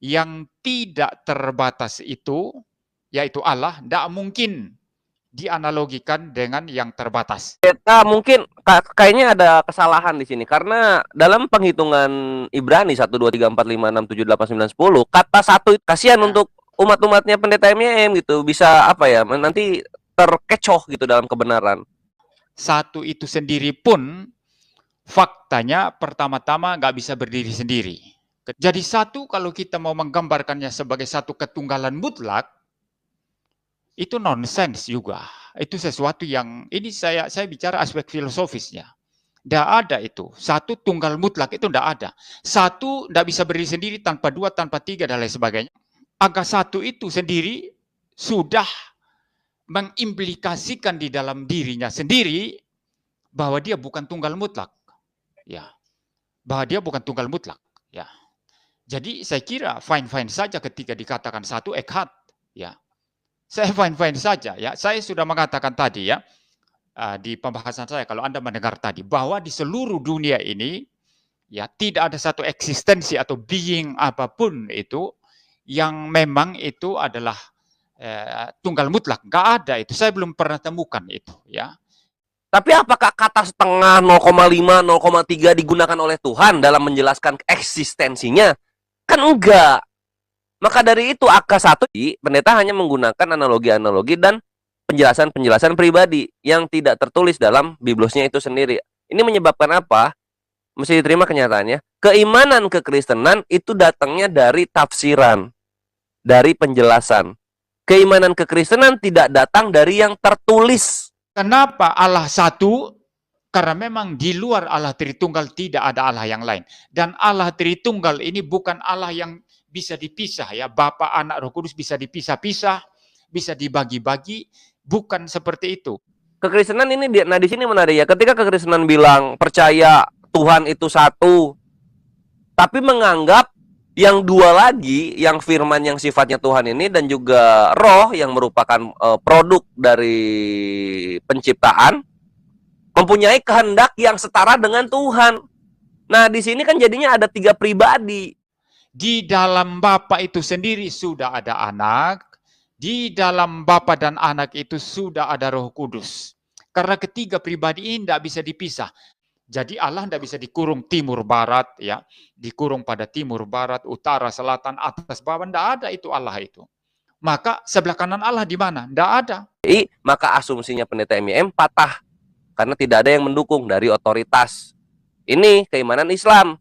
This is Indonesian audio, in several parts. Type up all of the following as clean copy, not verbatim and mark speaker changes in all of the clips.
Speaker 1: yang tidak terbatas itu, yaitu Allah, tidak mungkin dianalogikan dengan yang terbatas.
Speaker 2: Mungkin kayaknya ada kesalahan di sini karena dalam penghitungan Ibrani 1 2 3 4 5 6 7 8 9 10 kata satu kasihan
Speaker 1: Ya.
Speaker 2: untuk umat-umatnya pendeta MYM gitu, bisa apa ya, nanti terkecoh gitu dalam kebenaran.
Speaker 1: Satu itu sendiri pun faktanya pertama-tama nggak bisa berdiri sendiri. Jadi satu kalau kita mau menggambarkannya sebagai satu ketunggalan mutlak, itu nonsens juga. Itu sesuatu yang, ini saya bicara aspek filosofisnya. Tidak ada itu. Satu tunggal mutlak itu tidak ada. Satu tidak bisa berdiri sendiri tanpa dua, tanpa tiga, dan lain sebagainya. Angka satu itu sendiri sudah mengimplikasikan di dalam dirinya sendiri bahwa dia bukan tunggal mutlak. Ya, bahwa dia bukan tunggal mutlak. Ya. Jadi saya kira fine-fine saja ketika dikatakan satu echad. Ya, saya fine-fine saja. Ya, saya sudah mengatakan tadi ya, di pembahasan saya kalau Anda mendengar tadi bahwa di seluruh dunia ini ya tidak ada satu eksistensi atau being apapun itu yang memang itu adalah tunggal mutlak. Nggak ada itu. Saya belum pernah temukan itu ya.
Speaker 2: Tapi apakah kata setengah 0,5 0,3 digunakan oleh Tuhan dalam menjelaskan eksistensinya? Kan enggak. Maka dari itu angka satu pendeta hanya menggunakan analogi-analogi dan penjelasan-penjelasan pribadi yang tidak tertulis dalam biblosnya itu sendiri. Ini menyebabkan apa? Mesti diterima kenyataannya. Keimanan kekristenan itu datangnya dari tafsiran, dari penjelasan. Keimanan kekristenan tidak datang dari yang tertulis.
Speaker 1: Kenapa Allah satu? Karena memang di luar Allah Tritunggal tidak ada Allah yang lain. Dan Allah Tritunggal ini bukan Allah yang bisa dipisah ya. Bapa, Anak, Roh Kudus bisa dipisah-pisah, bisa dibagi-bagi, bukan seperti itu.
Speaker 2: Kekristenan ini, nah di sini menarik ya. Ketika kekristenan bilang percaya Tuhan itu satu, tapi menganggap yang dua lagi, yang firman yang sifatnya Tuhan ini dan juga roh yang merupakan produk dari penciptaan, mempunyai kehendak yang setara dengan Tuhan. Nah, di sini kan jadinya ada tiga pribadi.
Speaker 1: Di dalam Bapa itu sendiri sudah ada Anak, di dalam Bapa dan Anak itu sudah ada Roh Kudus. Karena ketiga pribadi ini tidak bisa dipisah. Jadi Allah tidak bisa dikurung timur barat ya, dikurung pada timur barat, utara, selatan, atas, bawah, tidak ada itu Allah itu. Maka sebelah kanan Allah di mana? Tidak ada.
Speaker 2: Maka asumsinya pendeta MIM patah karena tidak ada yang mendukung dari otoritas. Ini keimanan Islam.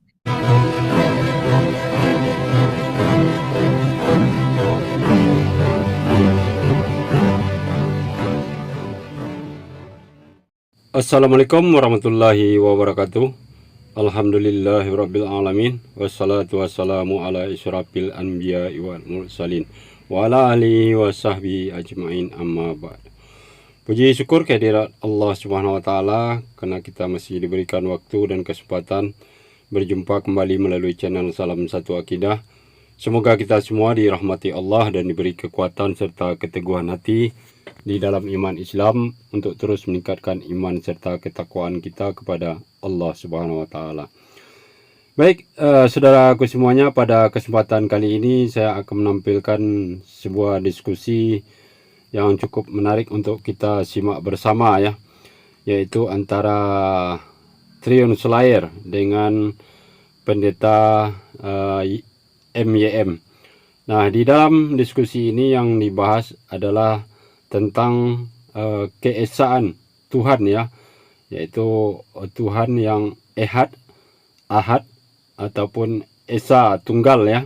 Speaker 3: Assalamualaikum warahmatullahi wabarakatuh. Alhamdulillahirabbil alamin wassalatu wassalamu ala isyrafil anbiya'i wal mursalin wa ala alihi wa sahbihi ajmain amma ba'd. Puji syukur kehadirat Allah Subhanahu wa taala karena kita masih diberikan waktu dan kesempatan berjumpa kembali melalui channel Salam Satu Akidah. Semoga kita semua dirahmati Allah dan diberi kekuatan serta keteguhan hati di dalam iman Islam untuk terus meningkatkan iman serta ketakwaan kita kepada Allah Subhanahu wa taala. Baik, saudaraku semuanya, pada kesempatan kali ini saya akan menampilkan sebuah diskusi yang cukup menarik untuk kita simak bersama ya, yaitu antara Trion Slayer dengan pendeta MYM. Nah, di dalam diskusi ini yang dibahas adalah tentang keesaan Tuhan ya, yaitu Tuhan yang ehad, ahad, ataupun esa tunggal ya.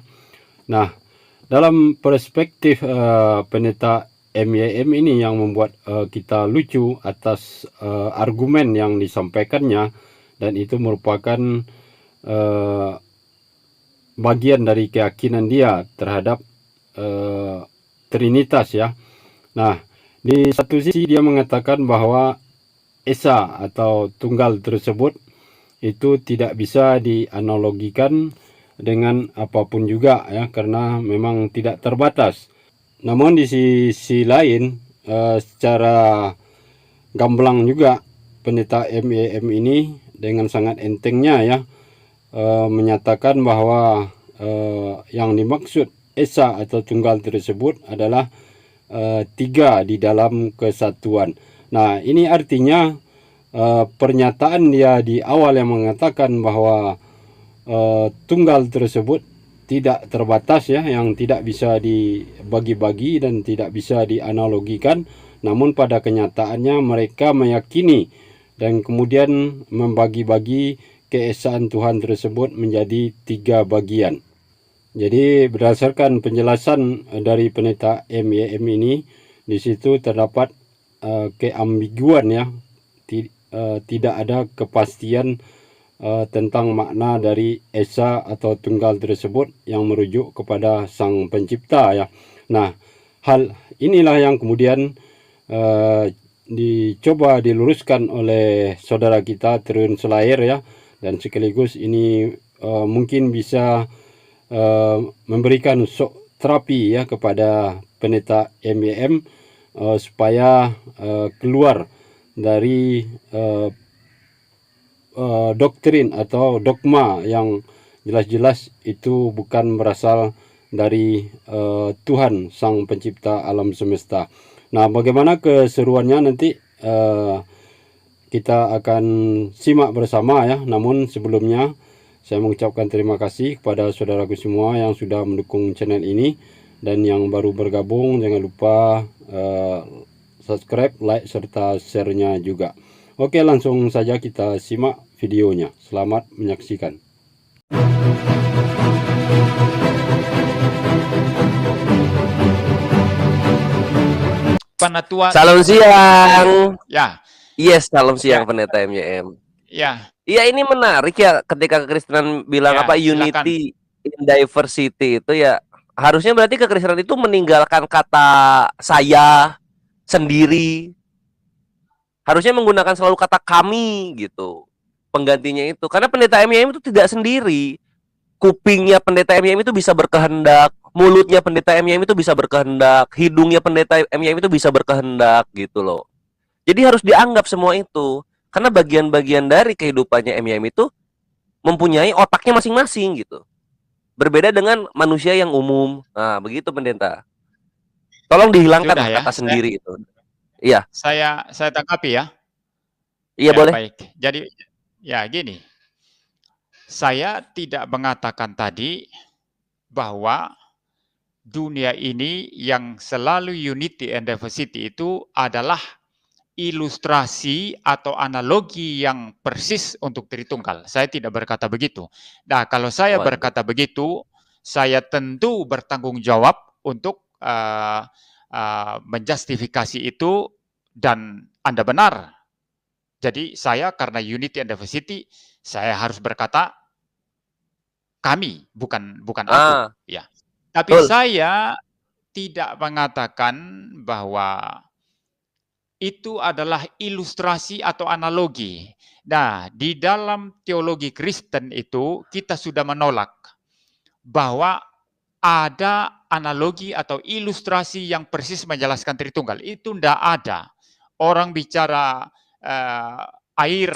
Speaker 3: Nah, dalam perspektif pendeta MYM ini yang membuat kita lucu atas argumen yang disampaikannya, dan itu merupakan bagian dari keyakinan dia terhadap Trinitas ya. Nah, di satu sisi dia mengatakan bahwa esa atau tunggal tersebut itu tidak bisa dianalogikan dengan apapun juga ya, karena memang tidak terbatas. Namun di sisi lain secara gamblang juga pendeta MYM ini dengan sangat entengnya ya menyatakan bahwa yang dimaksud Esa atau tunggal tersebut adalah tiga di dalam kesatuan. Nah, ini artinya pernyataan dia di awal yang mengatakan bahwa tunggal tersebut tidak terbatas ya, yang tidak bisa dibagi-bagi dan tidak bisa dianalogikan, namun pada kenyataannya mereka meyakini dan kemudian membagi-bagi keesaan Tuhan tersebut menjadi tiga bagian. Jadi berdasarkan penjelasan dari pendeta MYM ini, di situ terdapat keambiguan ya, tidak ada kepastian tentang makna dari Esa atau tunggal tersebut yang merujuk kepada Sang Pencipta ya. Nah, hal inilah yang kemudian dicoba diluruskan oleh saudara kita Trun Selair ya, dan sekaligus ini mungkin bisa memberikan terapi ya kepada pendeta MYM supaya keluar dari doktrin atau dogma yang jelas-jelas itu bukan berasal dari Tuhan Sang Pencipta alam semesta. Nah, bagaimana keseruannya nanti kita akan simak bersama ya. Namun sebelumnya saya mengucapkan terima kasih kepada saudaraku semua yang sudah mendukung channel ini, dan yang baru bergabung jangan lupa subscribe, like, serta share-nya juga. Oke, langsung saja kita simak videonya. Selamat menyaksikan.
Speaker 1: Penatua.
Speaker 2: Salam siang.
Speaker 1: Ya.
Speaker 2: Yes, salam siang
Speaker 1: Ya.
Speaker 2: pendeta MYM.
Speaker 1: Ya.
Speaker 2: Iya, ini menarik ya ketika kekristenan bilang
Speaker 1: Ya,
Speaker 2: apa
Speaker 1: silakan.
Speaker 2: unity in diversity itu ya. Harusnya berarti kekristenan itu meninggalkan kata saya, sendiri. Harusnya menggunakan selalu kata kami gitu. Penggantinya itu. Karena pendeta MYM itu tidak sendiri. Kupingnya pendeta MYM itu bisa berkehendak, mulutnya pendeta MYM itu bisa berkehendak, hidungnya pendeta MYM itu bisa berkehendak gitu loh. Jadi harus dianggap semua itu. Karena bagian-bagian dari kehidupannya MYM itu mempunyai otaknya masing-masing gitu. Berbeda dengan manusia yang umum. Nah, begitu pendeta. Tolong dihilangkan
Speaker 1: Sudah ya,
Speaker 2: kata sendiri itu. Iya.
Speaker 1: Saya tanggapi ya.
Speaker 2: Iya,
Speaker 1: Ya,
Speaker 2: boleh.
Speaker 1: baik. Jadi ya gini. Saya tidak mengatakan tadi bahwa dunia ini yang selalu unity and diversity itu adalah ilustrasi atau analogi yang persis untuk Tritunggal. Saya tidak berkata begitu. Nah, kalau saya berkata begitu, saya tentu bertanggung jawab untuk menjustifikasi itu, dan Anda benar. Jadi saya karena unity and diversity, saya harus berkata kami, bukan aku. Ya. Tapi saya tidak mengatakan bahwa itu adalah ilustrasi atau analogi. Nah, di dalam teologi Kristen itu kita sudah menolak bahwa ada analogi atau ilustrasi yang persis menjelaskan Tritunggal. Itu tidak ada. Orang bicara air,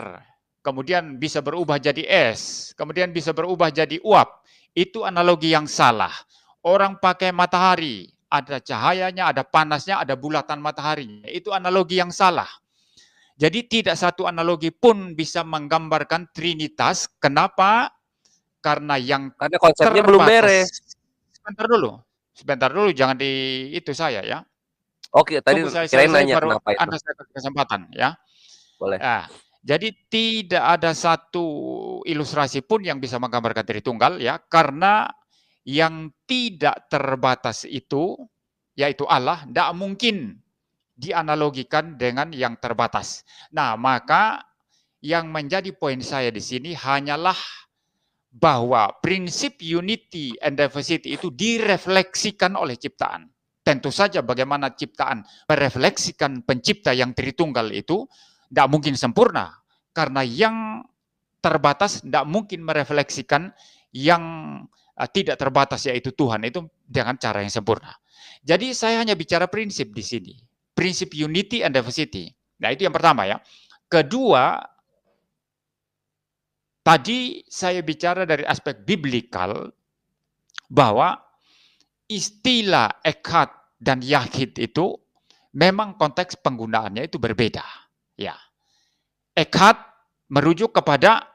Speaker 1: kemudian bisa berubah jadi es, kemudian bisa berubah jadi uap. Itu analogi yang salah. Orang pakai matahari, ada cahayanya, ada panasnya, ada bulatan mataharinya. Itu analogi yang salah. Jadi tidak satu analogi pun bisa menggambarkan Trinitas. Kenapa? Karena
Speaker 2: konsepnya belum beres.
Speaker 1: Sebentar dulu, jangan di itu saya ya.
Speaker 2: Oke, tadi kirain nanya
Speaker 1: baru
Speaker 2: kenapa itu.
Speaker 1: Anda saya kasih kesempatan ya.
Speaker 2: Boleh.
Speaker 1: Nah, jadi tidak ada satu ilustrasi pun yang bisa menggambarkan Tritunggal ya, karena yang tidak terbatas itu, yaitu Allah, tidak mungkin dianalogikan dengan yang terbatas. Nah, maka yang menjadi poin saya di sini hanyalah bahwa prinsip unity and diversity itu direfleksikan oleh ciptaan. Tentu saja bagaimana ciptaan merefleksikan pencipta yang Tritunggal itu tidak mungkin sempurna. Karena yang terbatas tidak mungkin merefleksikan yang tidak terbatas, yaitu Tuhan, itu dengan cara yang sempurna. Jadi saya hanya bicara prinsip di sini. Prinsip unity and diversity. Nah, itu yang pertama ya. Kedua, tadi saya bicara dari aspek biblikal, bahwa istilah ekad dan yahid itu memang konteks penggunaannya itu berbeda. Ya, ekad merujuk kepada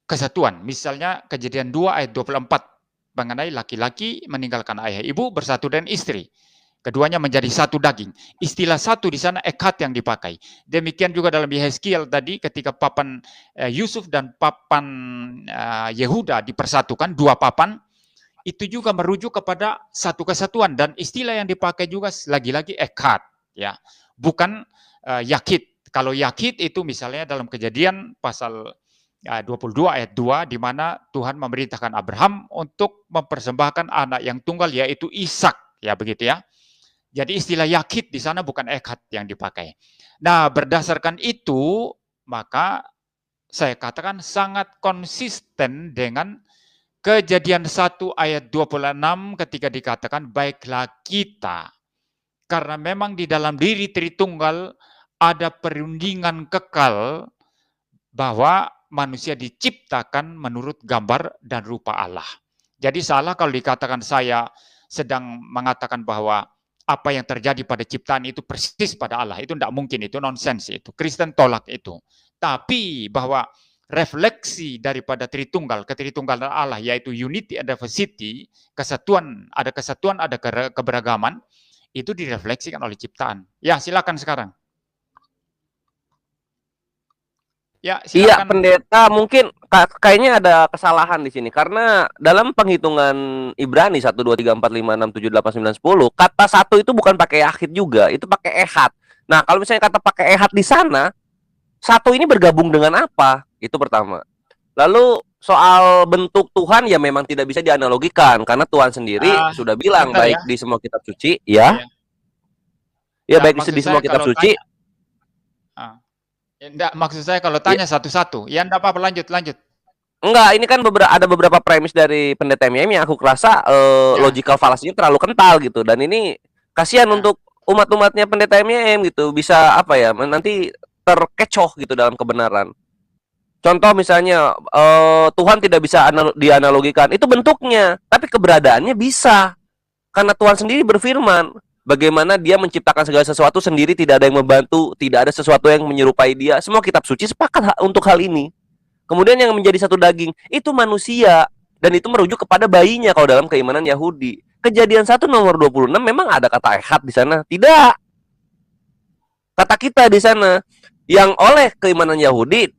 Speaker 1: kesatuan. Misalnya Kejadian 2 ayat 24 mengenai laki-laki meninggalkan ayah ibu bersatu dengan istri. Keduanya menjadi satu daging. Istilah satu di sana ekad yang dipakai. Demikian juga dalam Yehezkiel tadi ketika papan Yusuf dan papan Yehuda dipersatukan, dua papan, itu juga merujuk kepada satu kesatuan, dan istilah yang dipakai juga lagi-lagi ekad, ya, bukan yakid. Kalau yakid itu misalnya dalam Kejadian pasal 22 ayat 2 di mana Tuhan memerintahkan Abraham untuk mempersembahkan anak yang tunggal yaitu Ishak, ya begitu ya. Jadi istilah yakid di sana bukan ekad yang dipakai. Nah, berdasarkan itu maka saya katakan sangat konsisten dengan Kejadian 1 ayat 26 ketika dikatakan baiklah kita, karena memang di dalam diri Tritunggal ada perundingan kekal bahwa manusia diciptakan menurut gambar dan rupa Allah. Jadi salah kalau dikatakan saya sedang mengatakan bahwa apa yang terjadi pada ciptaan itu persis pada Allah. Itu tidak mungkin, itu nonsens itu. Kristen tolak itu. Tapi bahwa refleksi daripada Tritunggal, ketritunggalan Allah, yaitu unity and diversity, kesatuan, ada keberagaman, itu direfleksikan oleh ciptaan. Ya, silakan sekarang. Ya,
Speaker 2: Iya,
Speaker 1: silakan.
Speaker 2: pendeta, mungkin kayaknya ada kesalahan di sini karena dalam penghitungan Ibrani 1 2 3 4 5 6 7 8 9 10, kata satu itu bukan pakai yahid juga, itu pakai ehad. Nah, kalau misalnya kata pakai ehad di sana, satu ini bergabung dengan apa? Itu pertama. Lalu soal bentuk Tuhan ya memang tidak bisa dianalogikan karena Tuhan sendiri sudah bilang
Speaker 1: bentar
Speaker 2: baik
Speaker 1: ya.
Speaker 2: di semua kitab suci, ya.
Speaker 1: Ya,
Speaker 2: baik
Speaker 1: maksud
Speaker 2: di semua
Speaker 1: saya
Speaker 2: kitab
Speaker 1: kalau
Speaker 2: suci.
Speaker 1: enggak, maksud saya kalau tanya satu-satu. Ya enggak apa-apa, lanjut.
Speaker 2: Enggak, ini kan ada beberapa premis dari pendeta MM yang aku rasa logical fallacy-nya terlalu kental gitu. Dan ini kasihan untuk umat-umatnya pendeta MM gitu. Bisa apa ya, nanti terkecoh gitu dalam kebenaran. Contoh misalnya Tuhan tidak bisa dianalogikan. Itu bentuknya, tapi keberadaannya bisa. Karena Tuhan sendiri berfirman, bagaimana dia menciptakan segala sesuatu sendiri, tidak ada yang membantu, tidak ada sesuatu yang menyerupai dia. Semua kitab suci sepakat untuk hal ini. Kemudian yang menjadi satu daging, itu manusia. Dan itu merujuk kepada bayinya kalau dalam keimanan Yahudi. Kejadian 1 nomor 26 memang ada kata ehad di sana? Tidak. Kata kita di sana. Yang oleh keimanan Yahudi,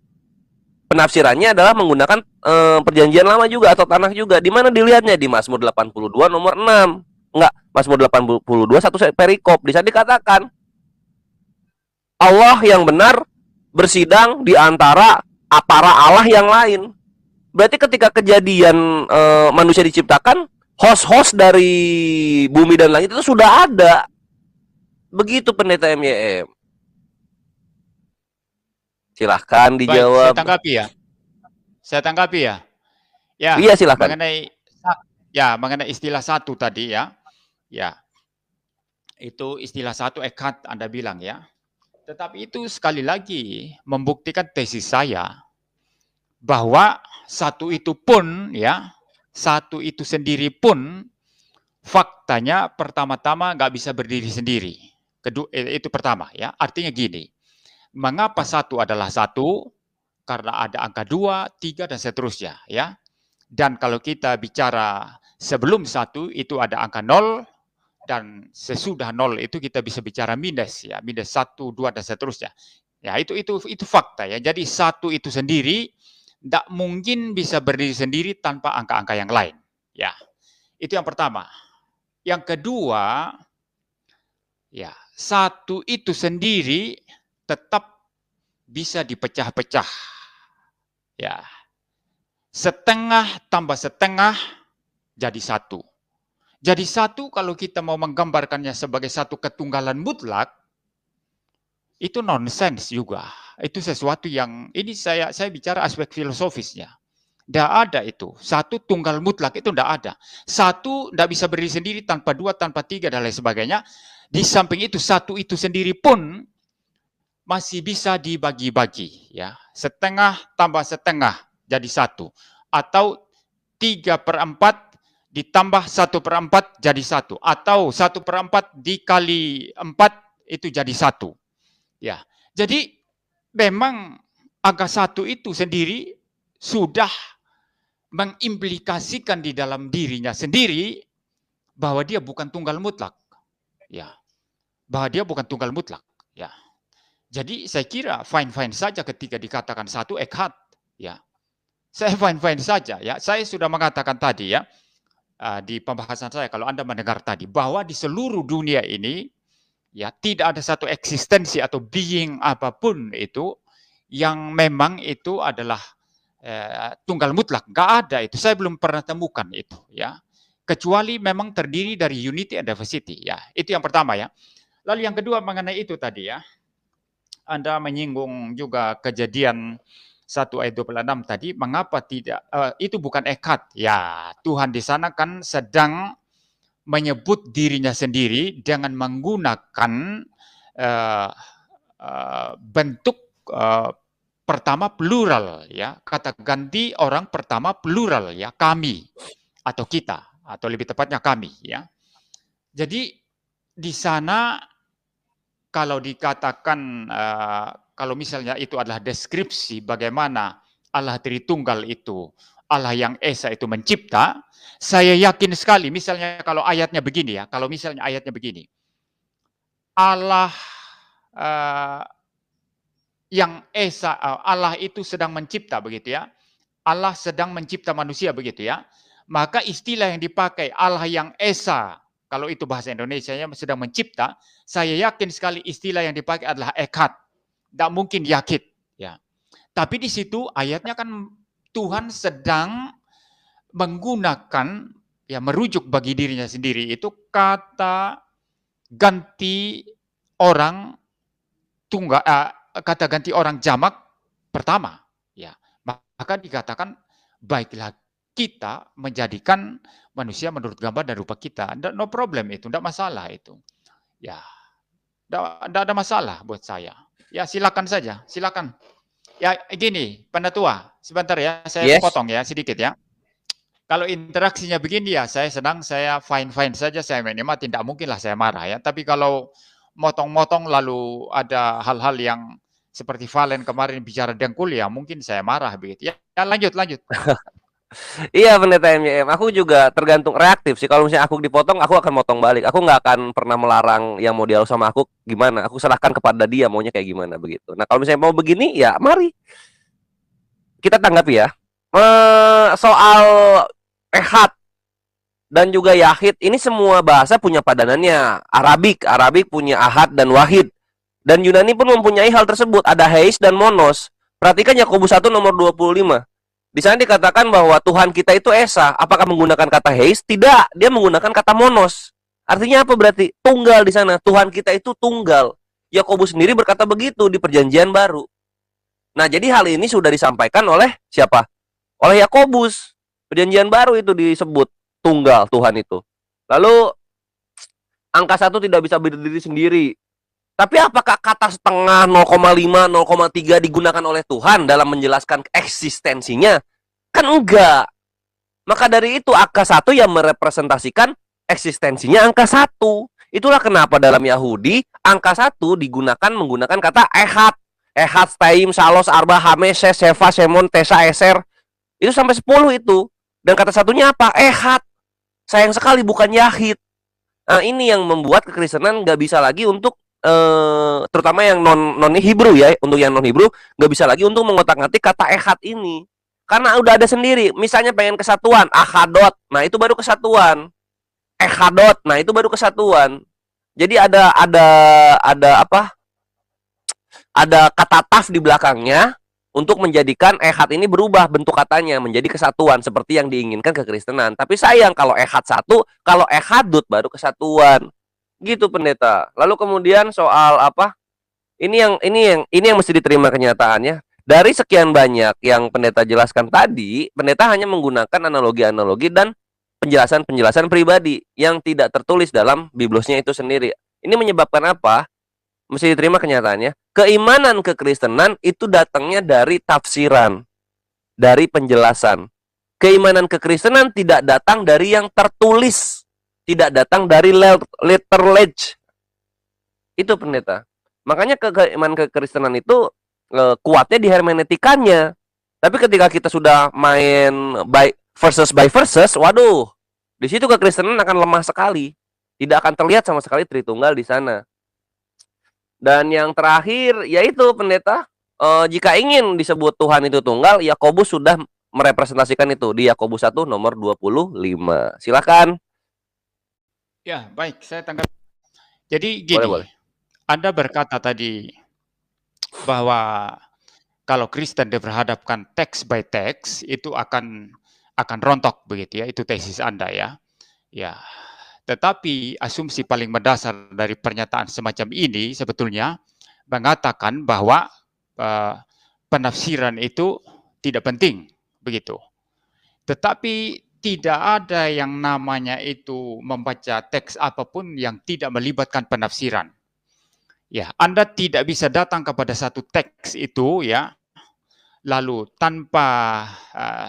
Speaker 2: penafsirannya adalah menggunakan perjanjian lama juga atau tanah juga. Di mana dilihatnya? Di Mazmur 82 nomor 6. Enggak, Mazmur 82 satu perikop. Di sana dikatakan Allah yang benar bersidang di antara para Allah yang lain. Berarti ketika kejadian manusia diciptakan, host-host dari bumi dan langit itu sudah ada. Begitu pendeta MYM. Silahkan dijawab.
Speaker 1: Baik, saya tanggapi ya. Ya,
Speaker 2: iya, silahkan.
Speaker 1: Mengenai istilah satu tadi ya. Ya. Itu istilah satu ekad Anda bilang ya. Tetapi itu sekali lagi membuktikan tesis saya bahwa satu itu pun ya, satu itu sendiri pun faktanya pertama-tama nggak bisa berdiri sendiri. Kedua, itu pertama ya. Artinya gini, mengapa satu adalah satu? Karena ada angka 2, 3 dan seterusnya ya. Dan kalau kita bicara sebelum satu itu ada angka 0. Dan sesudah 0 itu kita bisa bicara minus ya, minus 1, 2 dan seterusnya. Ya, itu fakta ya. Jadi satu itu sendiri tidak mungkin bisa berdiri sendiri tanpa angka-angka yang lain. Ya. Itu yang pertama. Yang kedua, ya, satu itu sendiri tetap bisa dipecah-pecah. Ya. Setengah tambah setengah jadi satu. Jadi satu kalau kita mau menggambarkannya sebagai satu ketunggalan mutlak, itu nonsens juga. Itu sesuatu yang, ini saya bicara aspek filosofisnya. Tidak ada itu. Satu tunggal mutlak itu tidak ada. Satu tidak bisa berdiri sendiri tanpa dua, tanpa tiga, dan lain sebagainya. Di samping itu, satu itu sendiri pun masih bisa dibagi-bagi. Ya. Setengah tambah setengah jadi satu. Atau 3/4 ditambah 1/4 jadi 1, atau 1/4 dikali 4 itu jadi 1. Ya, jadi memang angka 1 itu sendiri sudah mengimplikasikan di dalam dirinya sendiri bahwa dia bukan tunggal mutlak. Ya, bahwa dia bukan tunggal mutlak. Ya. Jadi saya kira fine-fine saja ketika dikatakan satu echad. Ya, saya fine-fine saja. Ya, saya sudah mengatakan tadi ya di pembahasan saya kalau Anda mendengar tadi bahwa di seluruh dunia ini ya tidak ada satu eksistensi atau being apapun itu yang memang itu adalah tunggal mutlak. Nggak ada itu. Saya belum pernah temukan itu ya. Kecuali memang terdiri dari unity and diversity ya. Itu yang pertama ya. Lalu yang kedua mengenai itu tadi ya. Anda menyinggung juga kejadian 1 ayat 26 tadi, mengapa tidak, itu bukan echad. Ya, Tuhan di sana kan sedang menyebut dirinya sendiri dengan menggunakan bentuk pertama plural ya, kata ganti orang pertama plural ya, kami atau kita, atau lebih tepatnya kami ya. Jadi di sana kalau dikatakan, kalau misalnya itu adalah deskripsi bagaimana Allah Tritunggal itu, Allah yang Esa itu mencipta, saya yakin sekali misalnya kalau ayatnya begini ya, kalau misalnya ayatnya begini, Allah yang Esa, Allah itu sedang mencipta begitu ya, Allah sedang mencipta manusia begitu ya, maka istilah yang dipakai Allah yang Esa, kalau itu bahasa Indonesianya sedang mencipta, saya yakin sekali istilah yang dipakai adalah echad. Tidak mungkin yakid. Ya. Tapi di situ ayatnya kan Tuhan sedang menggunakan, ya merujuk bagi dirinya sendiri itu kata ganti orang tunggal, kata ganti orang jamak pertama. Ya. Maka dikatakan baiklah kita menjadikan manusia menurut gambar dan rupa kita. No problem itu, tidak masalah itu. Ya, tidak ada masalah buat saya. Ya silakan saja, silakan. Ya gini, Pendatua, sebentar ya, saya potong ya sedikit ya. Kalau interaksinya begini ya, saya senang, saya fine-fine saja, saya menikmati, tidak mungkinlah saya marah ya. Tapi kalau motong-motong lalu ada hal-hal yang seperti Valen kemarin bicara dengkul ya, mungkin saya marah begitu. Ya lanjut.
Speaker 2: Iya pendeta MYM, aku juga tergantung reaktif sih. Kalau misalnya aku dipotong, aku akan motong balik. Aku nggak akan pernah melarang yang mau dialog sama aku gimana. Aku serahkan kepada dia maunya kayak gimana begitu. Nah kalau misalnya mau begini, ya mari kita tanggapi ya. Soal echad dan juga yahid, ini semua bahasa punya padanannya. Arabik punya ahad dan wahid. Dan Yunani pun mempunyai hal tersebut. Ada heis dan monos. Perhatikan Yakobus 1 nomor 25. Di sana dikatakan bahwa Tuhan kita itu Esa. Apakah menggunakan kata heis? Tidak, dia menggunakan kata monos. Artinya apa berarti? Tunggal di sana. Tuhan kita itu tunggal. Yakobus sendiri berkata begitu di Perjanjian Baru. Nah, jadi hal ini sudah disampaikan oleh siapa? Oleh Yakobus. Perjanjian Baru itu disebut tunggal Tuhan itu. Lalu angka 1 tidak bisa berdiri sendiri. Tapi apakah kata setengah, 0,5, 0,3 digunakan oleh Tuhan dalam menjelaskan eksistensinya? Kan enggak. Maka dari itu angka 1 yang merepresentasikan eksistensinya angka 1. Itulah kenapa dalam Yahudi angka 1 menggunakan kata echad. Echad, Taim, Salos, Arba, Hames, Ses, Seva, Semon, Tesa, Eser. Itu sampai 10 itu. Dan kata satunya apa? Echad. Sayang sekali bukan Yahid. Nah ini yang membuat kekristenan nggak bisa lagi untuk terutama yang non Hebrew ya, untuk yang non Hebrew nggak bisa lagi untuk mengotak-ngatik kata echad ini karena udah ada sendiri. Misalnya pengen kesatuan, ahadot, nah itu baru kesatuan. Echadot, nah itu baru kesatuan. Jadi ada apa? Ada kata taf di belakangnya untuk menjadikan echad ini berubah bentuk katanya menjadi kesatuan seperti yang diinginkan kekristenan. Tapi sayang kalau echad 1, kalau echadut baru kesatuan. Gitu pendeta. Lalu kemudian soal apa? Ini yang mesti diterima kenyataannya. Dari sekian banyak yang pendeta jelaskan tadi, pendeta hanya menggunakan analogi-analogi dan penjelasan-penjelasan pribadi yang tidak tertulis dalam biblosnya itu sendiri. Ini menyebabkan apa? Mesti diterima kenyataannya. Keimanan kekristenan itu datangnya dari tafsiran, dari penjelasan. keimanan kekristenan tidak datang dari yang tertulis, tidak datang dari letter ledge. Itu pendeta. Makanya keimanan kekristenan itu kuatnya di hermeneutikanya. Tapi ketika kita sudah main by verses, waduh, di situ kekristenan akan lemah sekali. Tidak akan terlihat sama sekali Tritunggal di sana. Dan yang terakhir yaitu pendeta, jika ingin disebut Tuhan itu tunggal, Yakobus sudah merepresentasikan itu di Yakobus 1 nomor 25. Silakan.
Speaker 1: Ya, baik, saya tanggapi. Jadi gini,
Speaker 2: Boleh.
Speaker 1: Anda berkata tadi bahwa kalau Kristen diperhadapkan teks by teks itu akan rontok begitu ya, itu tesis Anda ya. Ya. Tetapi asumsi paling mendasar dari pernyataan semacam ini sebetulnya mengatakan bahwa penafsiran itu tidak penting begitu. Tetapi tidak ada yang namanya itu membaca teks apapun yang tidak melibatkan penafsiran. Ya, Anda tidak bisa datang kepada satu teks itu ya, lalu tanpa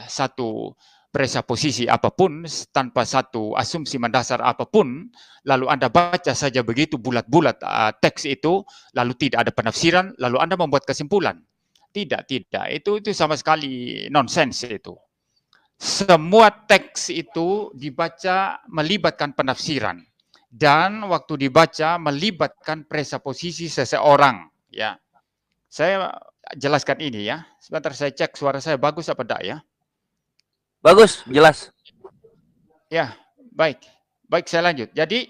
Speaker 1: satu presuposisi apapun, tanpa satu asumsi mendasar apapun, lalu Anda baca saja begitu bulat-bulat teks itu, lalu tidak ada penafsiran, lalu Anda membuat kesimpulan. Tidak. Itu sama sekali nonsens itu. Semua teks itu dibaca melibatkan penafsiran. Dan waktu dibaca melibatkan presuposisi seseorang. Ya, saya jelaskan ini ya. Sebentar saya cek suara saya bagus apa enggak ya.
Speaker 2: Bagus, jelas.
Speaker 1: Ya, baik. Baik, saya lanjut. Jadi,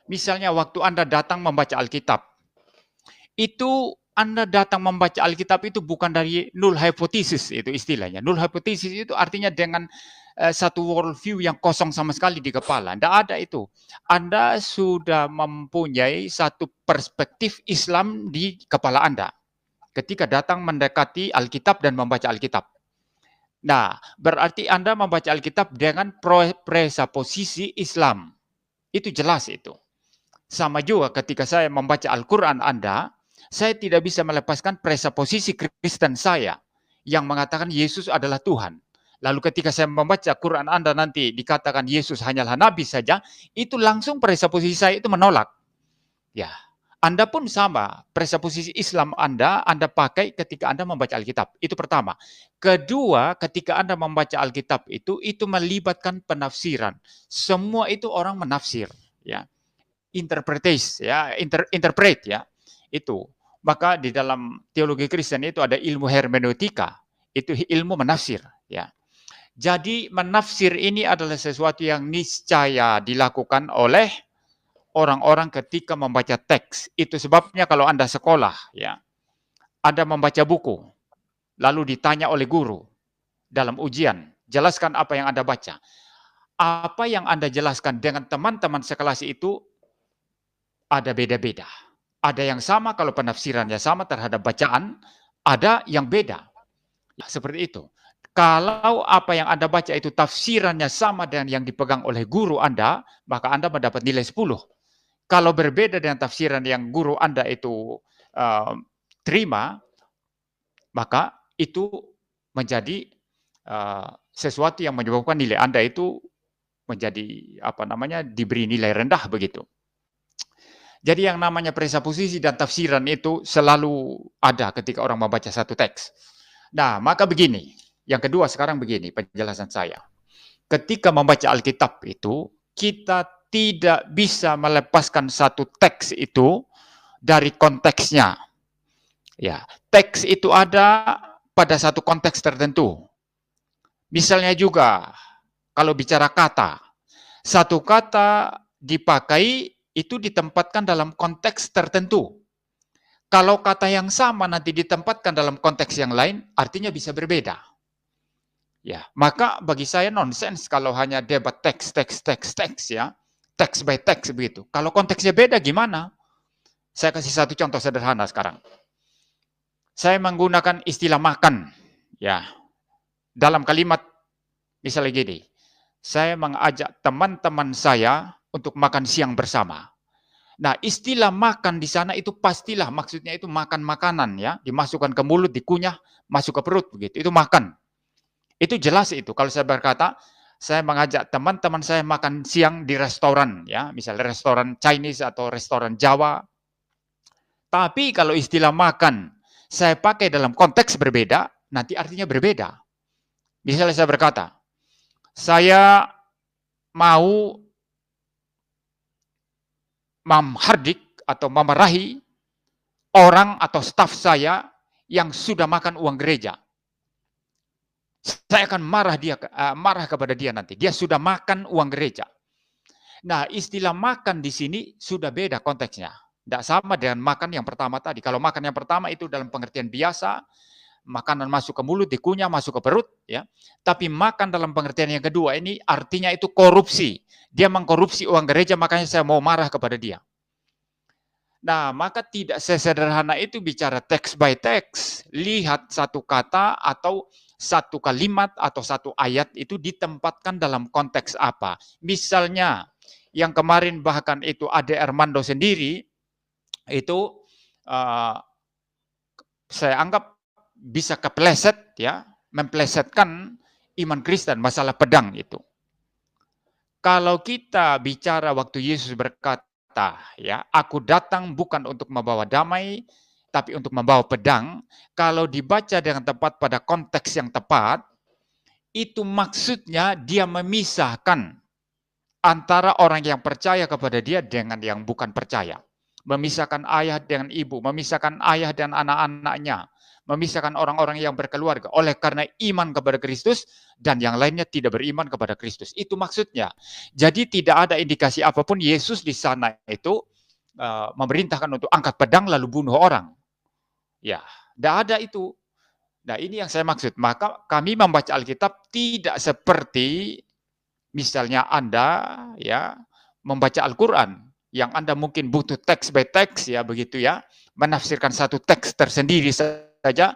Speaker 1: misalnya waktu Anda datang membaca Alkitab, itu Anda datang membaca Alkitab itu bukan dari null hypothesis, itu istilahnya. Null hypothesis itu artinya dengan satu worldview yang kosong sama sekali di kepala. Tidak ada itu. Anda sudah mempunyai satu perspektif Islam di kepala Anda ketika datang mendekati Alkitab dan membaca Alkitab. Nah, berarti Anda membaca Alkitab dengan presuposisi Islam. Itu jelas itu. Sama juga ketika saya membaca Al-Quran Anda, saya tidak bisa melepaskan presuposisi Kristen saya yang mengatakan Yesus adalah Tuhan. Lalu ketika saya membaca Quran Anda nanti dikatakan Yesus hanyalah Nabi saja, itu langsung presuposisi saya itu menolak. Ya, Anda pun sama, presuposisi Islam Anda pakai ketika Anda membaca Alkitab. Itu pertama. Kedua, ketika Anda membaca Alkitab itu melibatkan penafsiran. Semua itu orang menafsir, ya. Interpretation, ya, interpret ya. Itu. Maka di dalam teologi Kristen itu ada ilmu hermeneutika, itu ilmu menafsir, ya. Jadi menafsir ini adalah sesuatu yang niscaya dilakukan oleh orang-orang ketika membaca teks. Itu sebabnya kalau Anda sekolah, ya, Anda membaca buku, lalu ditanya oleh guru dalam ujian, jelaskan apa yang Anda baca. Apa yang Anda jelaskan dengan teman-teman sekelas itu ada beda-beda. Ada yang sama kalau penafsirannya sama terhadap bacaan, ada yang beda. Ya, seperti itu. Kalau apa yang Anda baca itu tafsirannya sama dengan yang dipegang oleh guru Anda, maka Anda mendapat nilai 10. Kalau berbeda dengan tafsiran yang guru Anda itu terima, maka itu menjadi sesuatu yang menyebabkan nilai Anda itu menjadi diberi nilai rendah begitu. Jadi yang namanya presuposisi dan tafsiran itu selalu ada ketika orang membaca satu teks. Nah, maka begini. Yang kedua sekarang begini penjelasan saya. Ketika membaca Alkitab itu, kita tidak bisa melepaskan satu teks itu dari konteksnya. Ya, teks itu ada pada satu konteks tertentu. Misalnya juga, kalau bicara kata, satu kata dipakai itu ditempatkan dalam konteks tertentu. Kalau kata yang sama nanti ditempatkan dalam konteks yang lain, artinya bisa berbeda. Ya, maka bagi saya nonsens kalau hanya debat teks ya, teks by teks begitu. Kalau konteksnya beda gimana? Saya kasih satu contoh sederhana sekarang. Saya menggunakan istilah makan, ya, dalam kalimat misalnya gini, saya mengajak teman-teman saya untuk makan siang bersama. Nah, istilah makan di sana itu pastilah maksudnya itu makan makanan ya, dimasukkan ke mulut, dikunyah, masuk ke perut begitu. Itu makan. Itu jelas itu. Kalau saya berkata, saya mengajak teman-teman saya makan siang di restoran, ya, misalnya restoran Chinese atau restoran Jawa. Tapi kalau istilah makan saya pakai dalam konteks berbeda, nanti artinya berbeda. Misalnya saya berkata, saya mau memhardik atau memarahi orang atau staf saya yang sudah makan uang gereja. Saya akan marah kepada dia nanti. Dia sudah makan uang gereja. Nah, istilah makan di sini sudah beda konteksnya. Tidak sama dengan makan yang pertama tadi. Kalau makan yang pertama itu dalam pengertian biasa, makanan masuk ke mulut, dikunyah, masuk ke perut, ya. Tapi makan dalam pengertian yang kedua ini artinya itu korupsi. Dia mengkorupsi uang gereja, makanya saya mau marah kepada dia. Nah, maka tidak sesederhana itu bicara text by text. Lihat satu kata atau satu kalimat atau satu ayat itu ditempatkan dalam konteks apa. Misalnya, yang kemarin bahkan itu Ade Armando sendiri, itu saya anggap bisa kepleset, ya, memplesetkan iman Kristen, masalah pedang itu. Kalau kita bicara waktu Yesus berkata, ya, aku datang bukan untuk membawa damai, tapi untuk membawa pedang. Kalau dibaca dengan tepat pada konteks yang tepat, itu maksudnya dia memisahkan antara orang yang percaya kepada dia dengan yang bukan percaya. Memisahkan ayah dengan ibu, memisahkan ayah dan anak-anaknya, memisahkan orang-orang yang berkeluarga oleh karena iman kepada Kristus dan yang lainnya tidak beriman kepada Kristus. Itu maksudnya. Jadi tidak ada indikasi apapun Yesus di sana itu memerintahkan untuk angkat pedang lalu bunuh orang. Ya, tidak ada itu. Nah, ini yang saya maksud. Maka kami membaca Alkitab tidak seperti misalnya Anda, ya, membaca Al-Quran yang Anda mungkin butuh teks by teks, ya, begitu, ya, menafsirkan satu teks tersendiri saja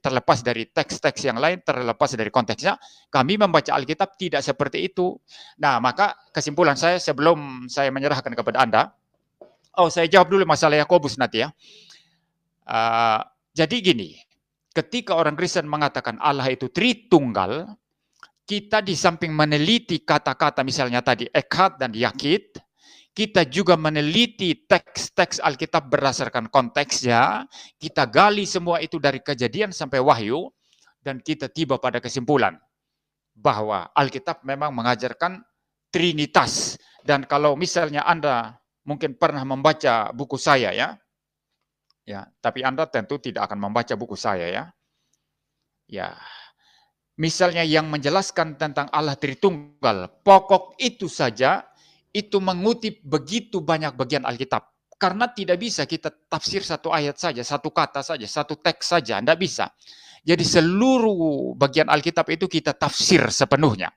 Speaker 1: terlepas dari teks-teks yang lain, terlepas dari konteksnya. Kami membaca Alkitab tidak seperti itu. Nah, maka kesimpulan saya sebelum saya menyerahkan kepada Anda, saya jawab dulu masalah Yakobus nanti, ya. Jadi gini, ketika orang Kristen mengatakan Allah itu Tritunggal, kita di samping meneliti kata-kata misalnya tadi Echad dan Yakid, kita juga meneliti teks-teks Alkitab berdasarkan konteksnya, kita gali semua itu dari Kejadian sampai Wahyu, dan kita tiba pada kesimpulan bahwa Alkitab memang mengajarkan Trinitas. Dan kalau misalnya Anda mungkin pernah membaca buku saya, ya, tapi Anda tentu tidak akan membaca buku saya, ya. Misalnya yang menjelaskan tentang Allah Tritunggal, pokok itu saja, itu mengutip begitu banyak bagian Alkitab. Karena tidak bisa kita tafsir satu ayat saja, satu kata saja, satu teks saja, tidak bisa. Jadi seluruh bagian Alkitab itu kita tafsir sepenuhnya.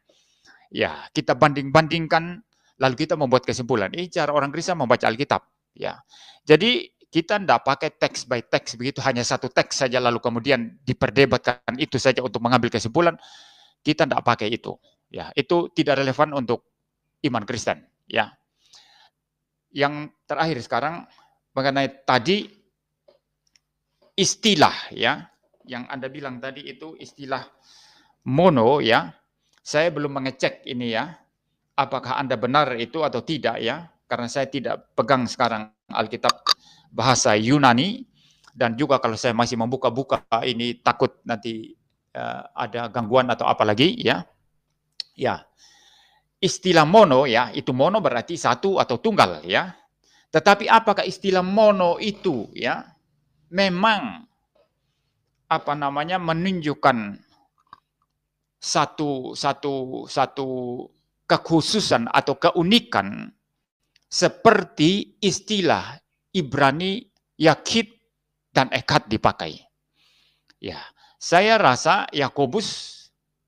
Speaker 1: Ya, kita banding-bandingkan, lalu kita membuat kesimpulan. Ini cara orang Kristen membaca Alkitab. Ya, jadi kita tidak pakai teks by teks begitu, hanya satu teks saja lalu kemudian diperdebatkan itu saja untuk mengambil kesimpulan. Kita tidak pakai itu. Ya, itu tidak relevan untuk iman Kristen. Ya, yang terakhir sekarang mengenai tadi istilah, ya, yang Anda bilang tadi itu istilah mono, ya. Saya belum mengecek ini, ya, apakah Anda benar itu atau tidak, ya, karena saya tidak pegang sekarang Alkitab bahasa Yunani, dan juga kalau saya masih membuka-buka ini takut nanti ada gangguan atau apa lagi, ya. Ya. Istilah mono, ya, itu mono berarti satu atau tunggal, ya. Tetapi apakah istilah mono itu, ya, memang menunjukkan satu kekhususan atau keunikan seperti istilah Ibrani, Yakid, dan Echad dipakai. Ya, saya rasa Yakobus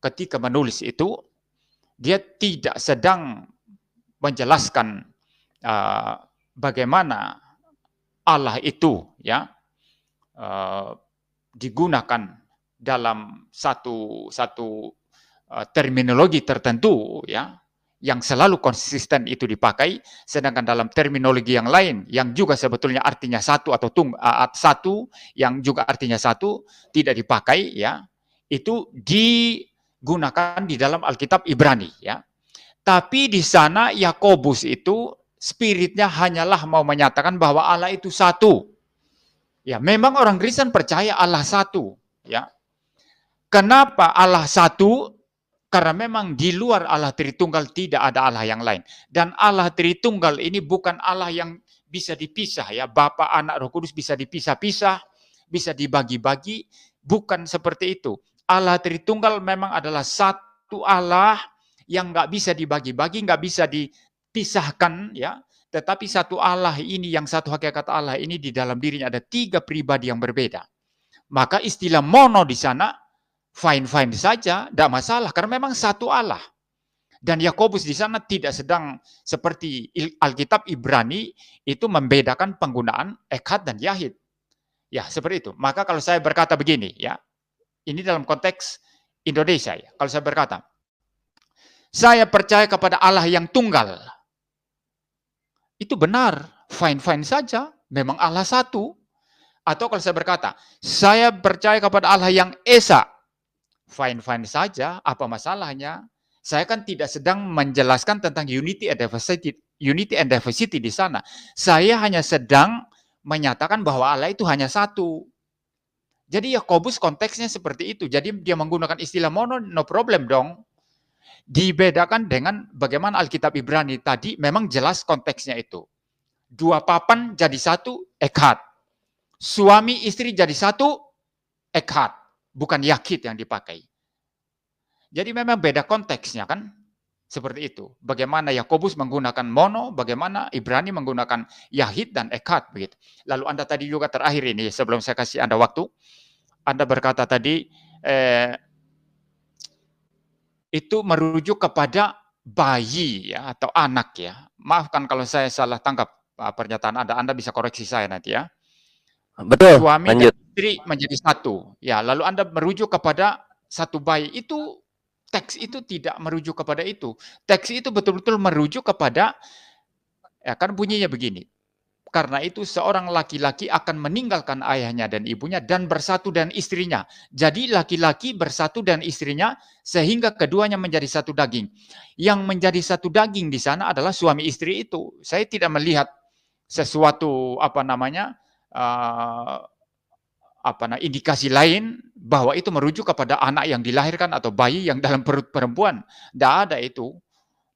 Speaker 1: ketika menulis itu dia tidak sedang menjelaskan bagaimana Allah itu, ya, digunakan dalam satu terminologi tertentu, ya, yang selalu konsisten itu dipakai, sedangkan dalam terminologi yang lain yang juga sebetulnya artinya satu atau satu yang juga artinya satu tidak dipakai, ya. itu digunakan di dalam Alkitab Ibrani, ya. Tapi di sana Yakobus itu spiritnya hanyalah mau menyatakan bahwa Allah itu satu. Ya, memang orang Kristen percaya Allah satu, ya. Kenapa Allah satu? Karena memang di luar Allah Tritunggal tidak ada Allah yang lain. Dan Allah Tritunggal ini bukan Allah yang bisa dipisah, ya. Bapa, Anak, Roh Kudus bisa dipisah-pisah, bisa dibagi-bagi, bukan seperti itu. Allah Tritunggal memang adalah satu Allah yang nggak bisa dibagi-bagi, nggak bisa dipisahkan, ya. Tetapi satu Allah ini, yang satu hakikat Allah ini di dalam dirinya ada 3 pribadi yang berbeda. Maka istilah mono di sana fine-fine saja, tidak masalah, karena memang satu Allah. Dan Yakobus di sana tidak sedang seperti Alkitab Ibrani itu membedakan penggunaan echad dan yahid. Ya, seperti itu. Maka kalau saya berkata begini, ya, ini dalam konteks Indonesia, ya. Kalau saya berkata, saya percaya kepada Allah yang tunggal, itu benar, fine-fine saja, memang Allah satu. Atau kalau saya berkata, saya percaya kepada Allah yang esa, fine-fine saja, apa masalahnya? Saya kan tidak sedang menjelaskan tentang unity and diversity di sana. Saya hanya sedang menyatakan bahwa Allah itu hanya satu. Jadi Yakobus konteksnya seperti itu. Jadi dia menggunakan istilah mono, no problem dong. Dibedakan dengan bagaimana Alkitab Ibrani tadi, memang jelas konteksnya itu. 2 papan jadi satu, echad. Suami istri jadi satu, echad. Bukan yakid yang dipakai. Jadi memang beda konteksnya kan. Seperti itu. Bagaimana Yakobus menggunakan mono, bagaimana Ibrani menggunakan yahid dan echad. Begitu. Lalu Anda tadi juga terakhir ini, sebelum saya kasih Anda waktu, Anda berkata tadi, itu merujuk kepada bayi, ya, atau anak, ya. Maafkan kalau saya salah tangkap pernyataan Anda bisa koreksi saya nanti, ya.
Speaker 2: Betul.
Speaker 1: Suami
Speaker 2: Lanjut.
Speaker 1: dan istri menjadi satu. Ya, lalu Anda merujuk kepada satu bayi. Itu teks itu tidak merujuk kepada itu. Teks itu betul-betul merujuk kepada, ya kan bunyinya begini. Karena itu seorang laki-laki akan meninggalkan ayahnya dan ibunya dan bersatu dengan istrinya. Jadi laki-laki bersatu dengan istrinya sehingga keduanya menjadi satu daging. Yang menjadi satu daging di sana adalah suami istri itu. Saya tidak melihat sesuatu indikasi lain bahwa itu merujuk kepada anak yang dilahirkan atau bayi yang dalam perut perempuan. Tidak ada itu.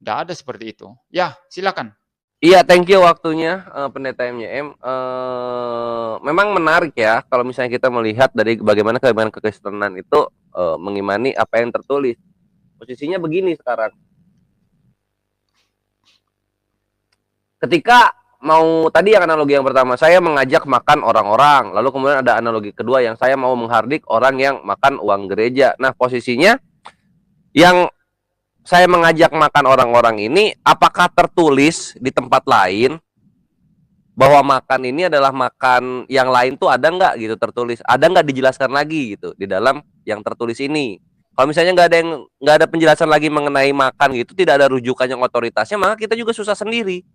Speaker 1: Tidak ada seperti itu. Ya, silakan.
Speaker 2: Iya, thank you waktunya, Pendeta MYM. Memang menarik ya, kalau misalnya kita melihat dari bagaimana kekristenan itu mengimani apa yang tertulis. Posisinya begini sekarang. Ketika mau, tadi yang analogi yang pertama, saya mengajak makan orang-orang. Lalu kemudian ada analogi kedua yang saya mau menghardik orang yang makan uang gereja. Nah, posisinya yang saya mengajak makan orang-orang ini, apakah tertulis di tempat lain bahwa makan ini adalah makan yang lain tuh ada nggak gitu tertulis? Ada nggak dijelaskan lagi gitu di dalam yang tertulis ini? Kalau misalnya nggak ada penjelasan lagi mengenai makan gitu, tidak ada rujukan yang otoritasnya, maka kita juga susah sendiri.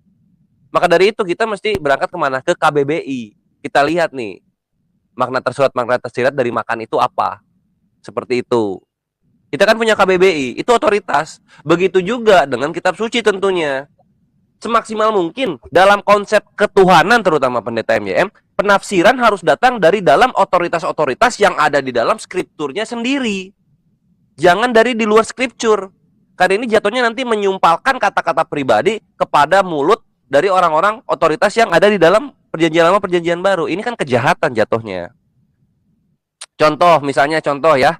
Speaker 2: Maka dari itu kita mesti berangkat kemana? Ke KBBI. Kita lihat nih makna tersirat dari makan itu apa? Seperti itu. Kita kan punya KBBI, itu otoritas. Begitu juga dengan kitab suci tentunya. Semaksimal mungkin dalam konsep ketuhanan terutama Pendeta MYM, penafsiran harus datang dari dalam otoritas-otoritas yang ada di dalam skripturnya sendiri. Jangan dari di luar skriptur. Karena ini jatuhnya nanti menyumpalkan kata-kata pribadi kepada mulut dari orang-orang otoritas yang ada di dalam perjanjian lama, perjanjian baru. Ini kan kejahatan jatuhnya. Contoh ya.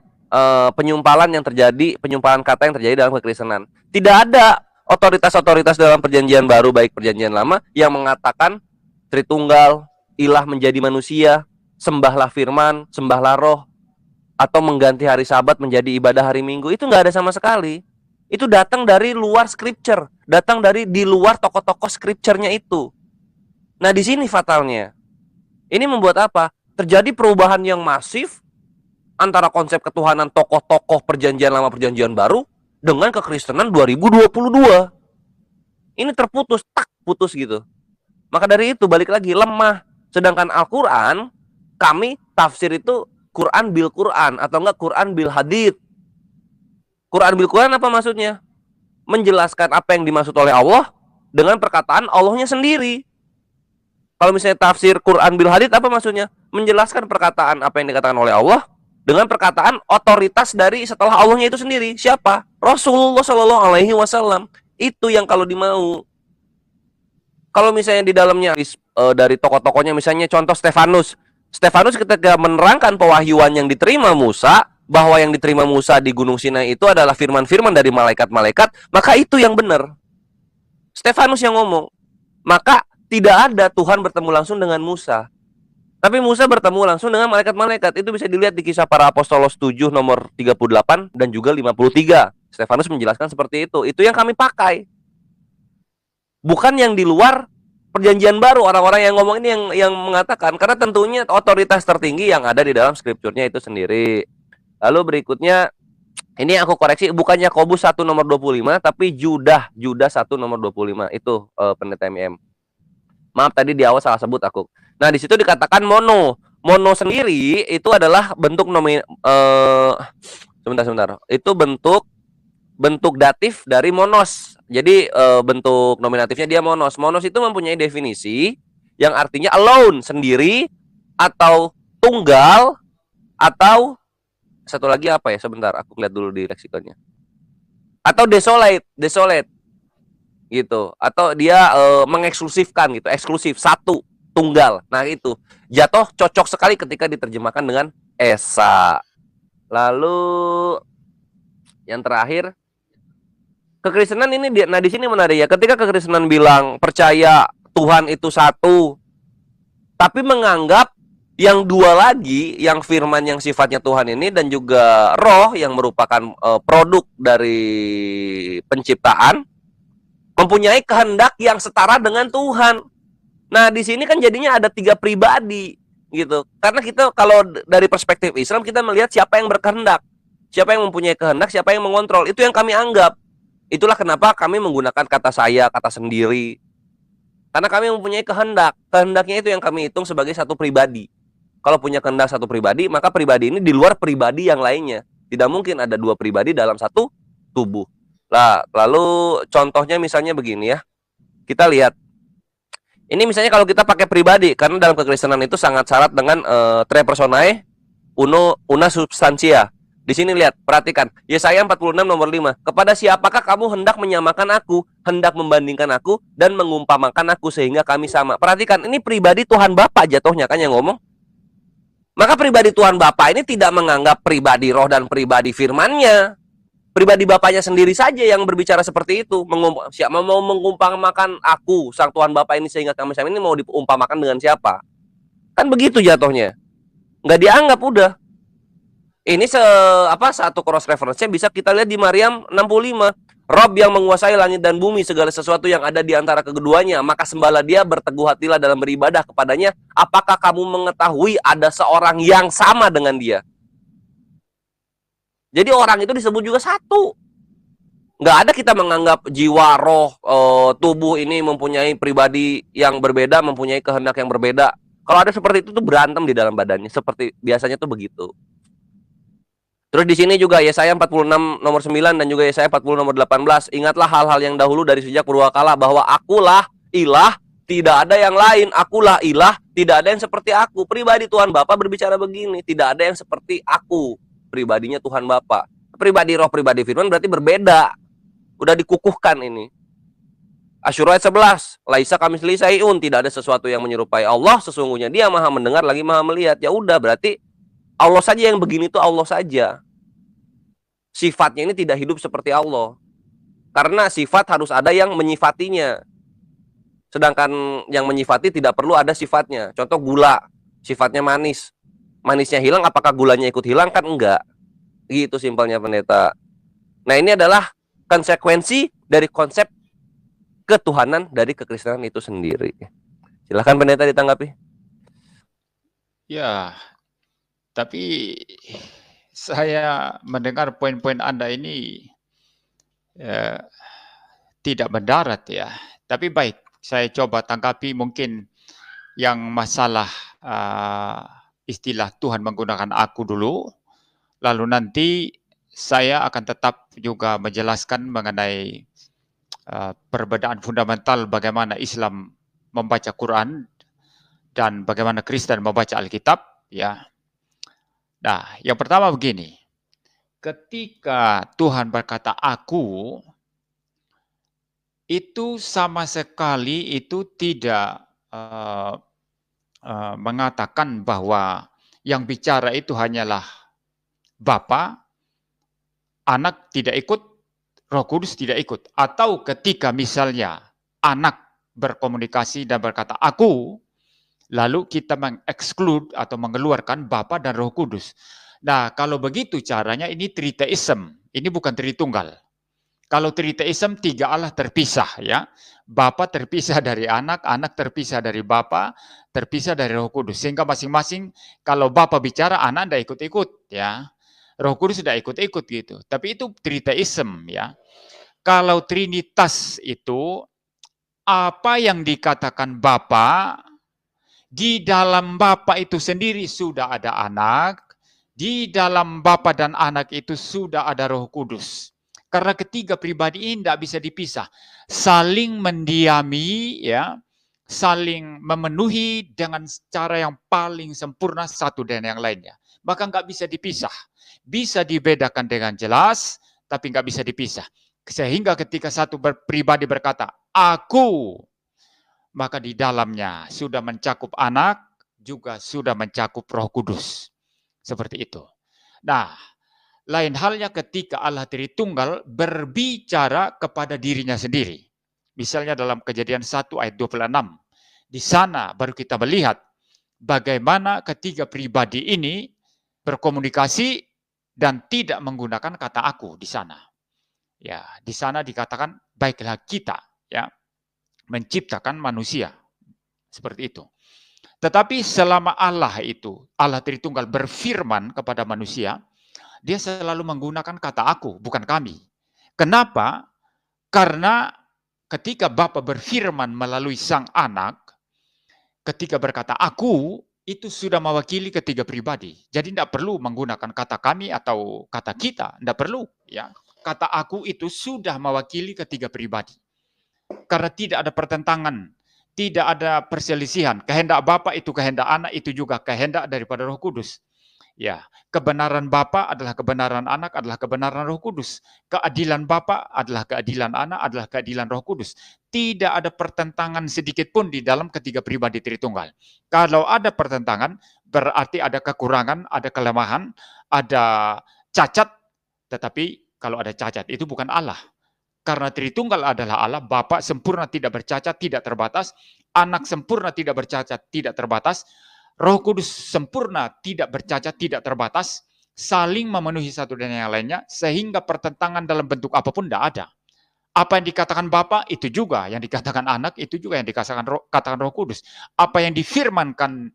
Speaker 2: Penyumpalan kata yang terjadi dalam kekristenan. Tidak ada otoritas-otoritas dalam perjanjian baru baik perjanjian lama yang mengatakan Tritunggal, ilah menjadi manusia, sembahlah firman, sembahlah roh, atau mengganti hari Sabat menjadi ibadah hari Minggu. Itu nggak ada sama sekali. Itu datang dari luar scripture, datang dari di luar tokoh-tokoh scripture-nya itu. Nah, di sini fatalnya. Ini membuat apa? Terjadi perubahan yang masif antara konsep ketuhanan tokoh-tokoh perjanjian lama perjanjian baru dengan kekristenan 2022. Ini terputus, putus gitu. Maka dari itu balik lagi lemah. Sedangkan Al-Qur'an kami tafsir itu Quran bil Quran atau enggak Quran bil hadits. Quran bil Quran apa maksudnya? Menjelaskan apa yang dimaksud oleh Allah dengan perkataan Allahnya sendiri. Kalau misalnya tafsir Quran bil hadits apa maksudnya? Menjelaskan perkataan apa yang dikatakan oleh Allah dengan perkataan otoritas dari setelah Allahnya itu sendiri. Siapa? Rasulullah Shallallahu Alaihi Wasallam. Itu yang kalau dimau. Kalau misalnya di dalamnya dari tokoh-tokohnya, misalnya contoh Stefanus. Stefanus ketika menerangkan pewahyuan yang diterima Musa, bahwa yang diterima Musa di Gunung Sinai itu adalah firman-firman dari malaikat-malaikat, maka itu yang benar. Stefanus yang ngomong. Maka tidak ada Tuhan bertemu langsung dengan Musa. Tapi Musa bertemu langsung dengan malaikat-malaikat. Itu bisa dilihat di Kisah Para Apostolos 7 nomor 38 dan juga 53. Stefanus menjelaskan seperti itu. Itu yang kami pakai. Bukan yang di luar Perjanjian Baru, orang-orang yang ngomong ini yang mengatakan, karena tentunya otoritas tertinggi yang ada di dalam skripturnya itu sendiri. Lalu berikutnya, ini aku koreksi, bukan Yakobus 1 nomor 25, tapi Judah 1 nomor 25. Itu Pendeta MM. Maaf tadi di awal salah sebut aku. Nah, di situ dikatakan mono. Mono sendiri itu adalah bentuk sebentar. Itu bentuk datif dari monos. Jadi bentuk nominatifnya dia monos. Monos itu mempunyai definisi yang artinya alone, sendiri, atau tunggal, atau satu lagi apa ya? Sebentar, aku lihat dulu di leksikonnya. Atau desolate gitu. Atau dia mengeksklusifkan gitu, eksklusif, satu, tunggal. Nah, itu jatuh cocok sekali ketika diterjemahkan dengan esa. Lalu yang terakhir, kekristenan ini di sini menarik ya. Ketika kekristenan bilang percaya Tuhan itu satu, tapi menganggap yang dua lagi, yang firman yang sifatnya Tuhan ini dan juga roh yang merupakan produk dari penciptaan, mempunyai kehendak yang setara dengan Tuhan. Nah, di sini kan jadinya ada 3 pribadi gitu. Karena kita kalau dari perspektif Islam kita melihat siapa yang berkehendak, siapa yang mempunyai kehendak, siapa yang mengontrol. Itu yang kami anggap. Itulah kenapa kami menggunakan kata saya, kata sendiri. Karena kami mempunyai kehendak. Kehendaknya itu yang kami hitung sebagai satu pribadi. Kalau punya kehendak satu pribadi, maka pribadi ini di luar pribadi yang lainnya. Tidak mungkin ada 2 pribadi dalam satu tubuh. Lah, lalu contohnya misalnya begini ya. Kita lihat. Ini misalnya kalau kita pakai pribadi, karena dalam kekristenan itu sangat syarat dengan tre personae una substantia. Di sini lihat, perhatikan. Yesaya 46 nomor 5. Kepada siapakah kamu hendak menyamakan aku, hendak membandingkan aku, dan mengumpamakan aku sehingga kami sama. Perhatikan, ini pribadi Tuhan Bapa jatuhnya kan yang ngomong. Maka pribadi Tuhan Bapa ini tidak menganggap pribadi roh dan pribadi firman-Nya. Pribadi Bapaknya sendiri saja yang berbicara seperti itu. Siapa mau mengumpamakan aku, Sang Tuhan Bapa ini sehingga kami sama, ini mau diumpamakan dengan siapa? Kan begitu jatuhnya. Nggak dianggap udah. Ini satu cross reference-nya bisa kita lihat di Maryam 65. Rob yang menguasai langit dan bumi, segala sesuatu yang ada di antara keduanya, maka sembahlah dia, berteguh hatilah dalam beribadah kepadanya. Apakah kamu mengetahui ada seorang yang sama dengan dia? Jadi orang itu disebut juga satu. Nggak ada kita menganggap jiwa, roh, tubuh ini mempunyai pribadi yang berbeda, mempunyai kehendak yang berbeda. Kalau ada seperti itu tuh berantem di dalam badannya. Seperti biasanya tuh begitu. Terus di sini juga Yesaya 46 nomor 9 dan juga Yesaya 40 nomor 18. Ingatlah hal-hal yang dahulu dari sejak purbakala, bahwa akulah ilah, tidak ada yang lain. Akulah ilah, tidak ada yang seperti aku. Pribadi Tuhan Bapa berbicara begini, tidak ada yang seperti aku. Pribadinya Tuhan Bapa. Pribadi roh, pribadi firman berarti berbeda. Udah dikukuhkan ini. Asyura ayat 11. Laisa kamitslihi syai'un, tidak ada sesuatu yang menyerupai Allah, sesungguhnya Dia Maha mendengar lagi Maha melihat. Ya udah, berarti Allah saja yang begini tuh Allah saja. Sifatnya ini tidak hidup seperti Allah. Karena sifat harus ada yang menyifatinya. Sedangkan yang menyifati tidak perlu ada sifatnya. Contoh gula, sifatnya manis. Manisnya hilang, apakah gulanya ikut hilang? Kan enggak. Gitu simpelnya pendeta. Nah, ini adalah konsekuensi dari konsep ketuhanan dari kekristenan itu sendiri. Silahkan pendeta ditanggapi.
Speaker 1: Ya, tapi saya mendengar poin-poin Anda ini tidak mendarat ya. Tapi baik, saya coba tanggapi mungkin yang masalah istilah Tuhan menggunakan aku dulu, lalu nanti saya akan tetap juga menjelaskan mengenai perbedaan fundamental bagaimana Islam membaca Quran dan bagaimana Kristen membaca Alkitab, ya. Nah, yang pertama begini, ketika Tuhan berkata aku, itu sama sekali itu tidak mengatakan bahwa yang bicara itu hanyalah Bapa, anak tidak ikut, Roh Kudus tidak ikut. Atau ketika misalnya anak berkomunikasi dan berkata aku, lalu kita mengeksklud atau mengeluarkan Bapa dan Roh Kudus. Nah, kalau begitu caranya ini triteism, ini bukan Tritunggal. Kalau triteism, tiga Allah terpisah, ya. Bapa terpisah dari anak terpisah dari Bapa, terpisah dari Roh Kudus. Sehingga masing-masing kalau Bapa bicara, anak tidak ikut-ikut, ya. Roh Kudus tidak ikut-ikut gitu. Tapi itu triteism, ya. Kalau Trinitas itu apa yang dikatakan Bapa, di dalam Bapa itu sendiri sudah ada anak, di dalam Bapa dan anak itu sudah ada Roh Kudus. Karena ketiga pribadi ini tidak bisa dipisah, saling mendiami, ya, saling memenuhi dengan cara yang paling sempurna satu dan yang lainnya. Maka nggak bisa dipisah, bisa dibedakan dengan jelas, tapi nggak bisa dipisah. Sehingga ketika satu pribadi berkata, aku, maka di dalamnya sudah mencakup anak, juga sudah mencakup Roh Kudus. Seperti itu. Nah, lain halnya ketika Allah Tritunggal berbicara kepada dirinya sendiri. Misalnya dalam Kejadian 1 ayat 26. Di sana baru kita melihat bagaimana ketiga pribadi ini berkomunikasi dan tidak menggunakan kata aku di sana. Ya, di sana dikatakan baiklah kita, ya, menciptakan manusia. Seperti itu. Tetapi selama Allah itu, Allah Tritunggal berfirman kepada manusia, dia selalu menggunakan kata aku, bukan kami. Kenapa? Karena ketika Bapa berfirman melalui sang anak, ketika berkata aku, itu sudah mewakili ketiga pribadi. Jadi tidak perlu menggunakan kata kami atau kata kita, tidak perlu. Ya, kata aku itu sudah mewakili ketiga pribadi. Karena tidak ada pertentangan, tidak ada perselisihan. Kehendak Bapa itu kehendak anak, itu juga kehendak daripada Roh Kudus. Ya, kebenaran Bapa adalah kebenaran anak, adalah kebenaran Roh Kudus. Keadilan Bapa adalah keadilan anak, adalah keadilan Roh Kudus. Tidak ada pertentangan sedikit pun di dalam ketiga pribadi Tritunggal. Kalau ada pertentangan, berarti ada kekurangan, ada kelemahan, ada cacat. Tetapi kalau ada cacat, itu bukan Allah. Karena Tritunggal adalah Allah, Bapa sempurna tidak bercacat, tidak terbatas. Anak sempurna tidak bercacat, tidak terbatas. Roh Kudus sempurna, tidak bercacat, tidak terbatas, saling memenuhi satu dan yang lainnya, sehingga pertentangan dalam bentuk apapun tidak ada. Apa yang dikatakan Bapa, itu juga yang dikatakan anak, itu juga yang dikatakan Roh Kudus. Apa yang difirmankan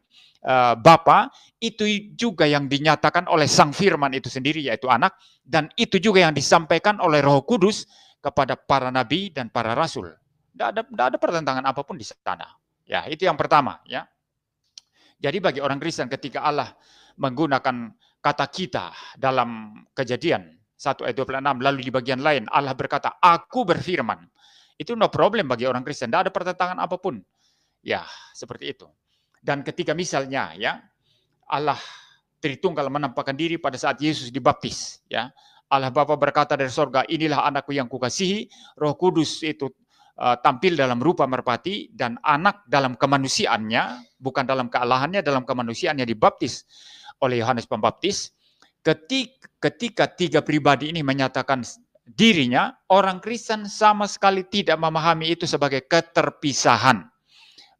Speaker 1: Bapa, itu juga yang dinyatakan oleh Sang Firman itu sendiri, yaitu anak, dan itu juga yang disampaikan oleh Roh Kudus kepada para nabi dan para rasul. Tidak ada pertentangan apapun di sana. Ya, itu yang pertama, ya. Jadi bagi orang Kristen ketika Allah menggunakan kata kita dalam Kejadian 1 ayat 26, lalu di bagian lain Allah berkata, aku berfirman. Itu no problem bagi orang Kristen, tidak ada pertentangan apapun. Ya, seperti itu. Dan ketika misalnya, ya, Allah Tritunggal menampakkan diri pada saat Yesus dibaptis, ya. Allah Bapa berkata dari sorga, inilah anakku yang kukasihi, Roh Kudus itu tampil dalam rupa merpati, dan anak dalam kemanusiaannya, bukan dalam kealahannya, dalam kemanusiaannya dibaptis oleh Yohanes Pembaptis. Ketika tiga pribadi ini menyatakan dirinya, orang Kristen sama sekali tidak memahami itu sebagai keterpisahan.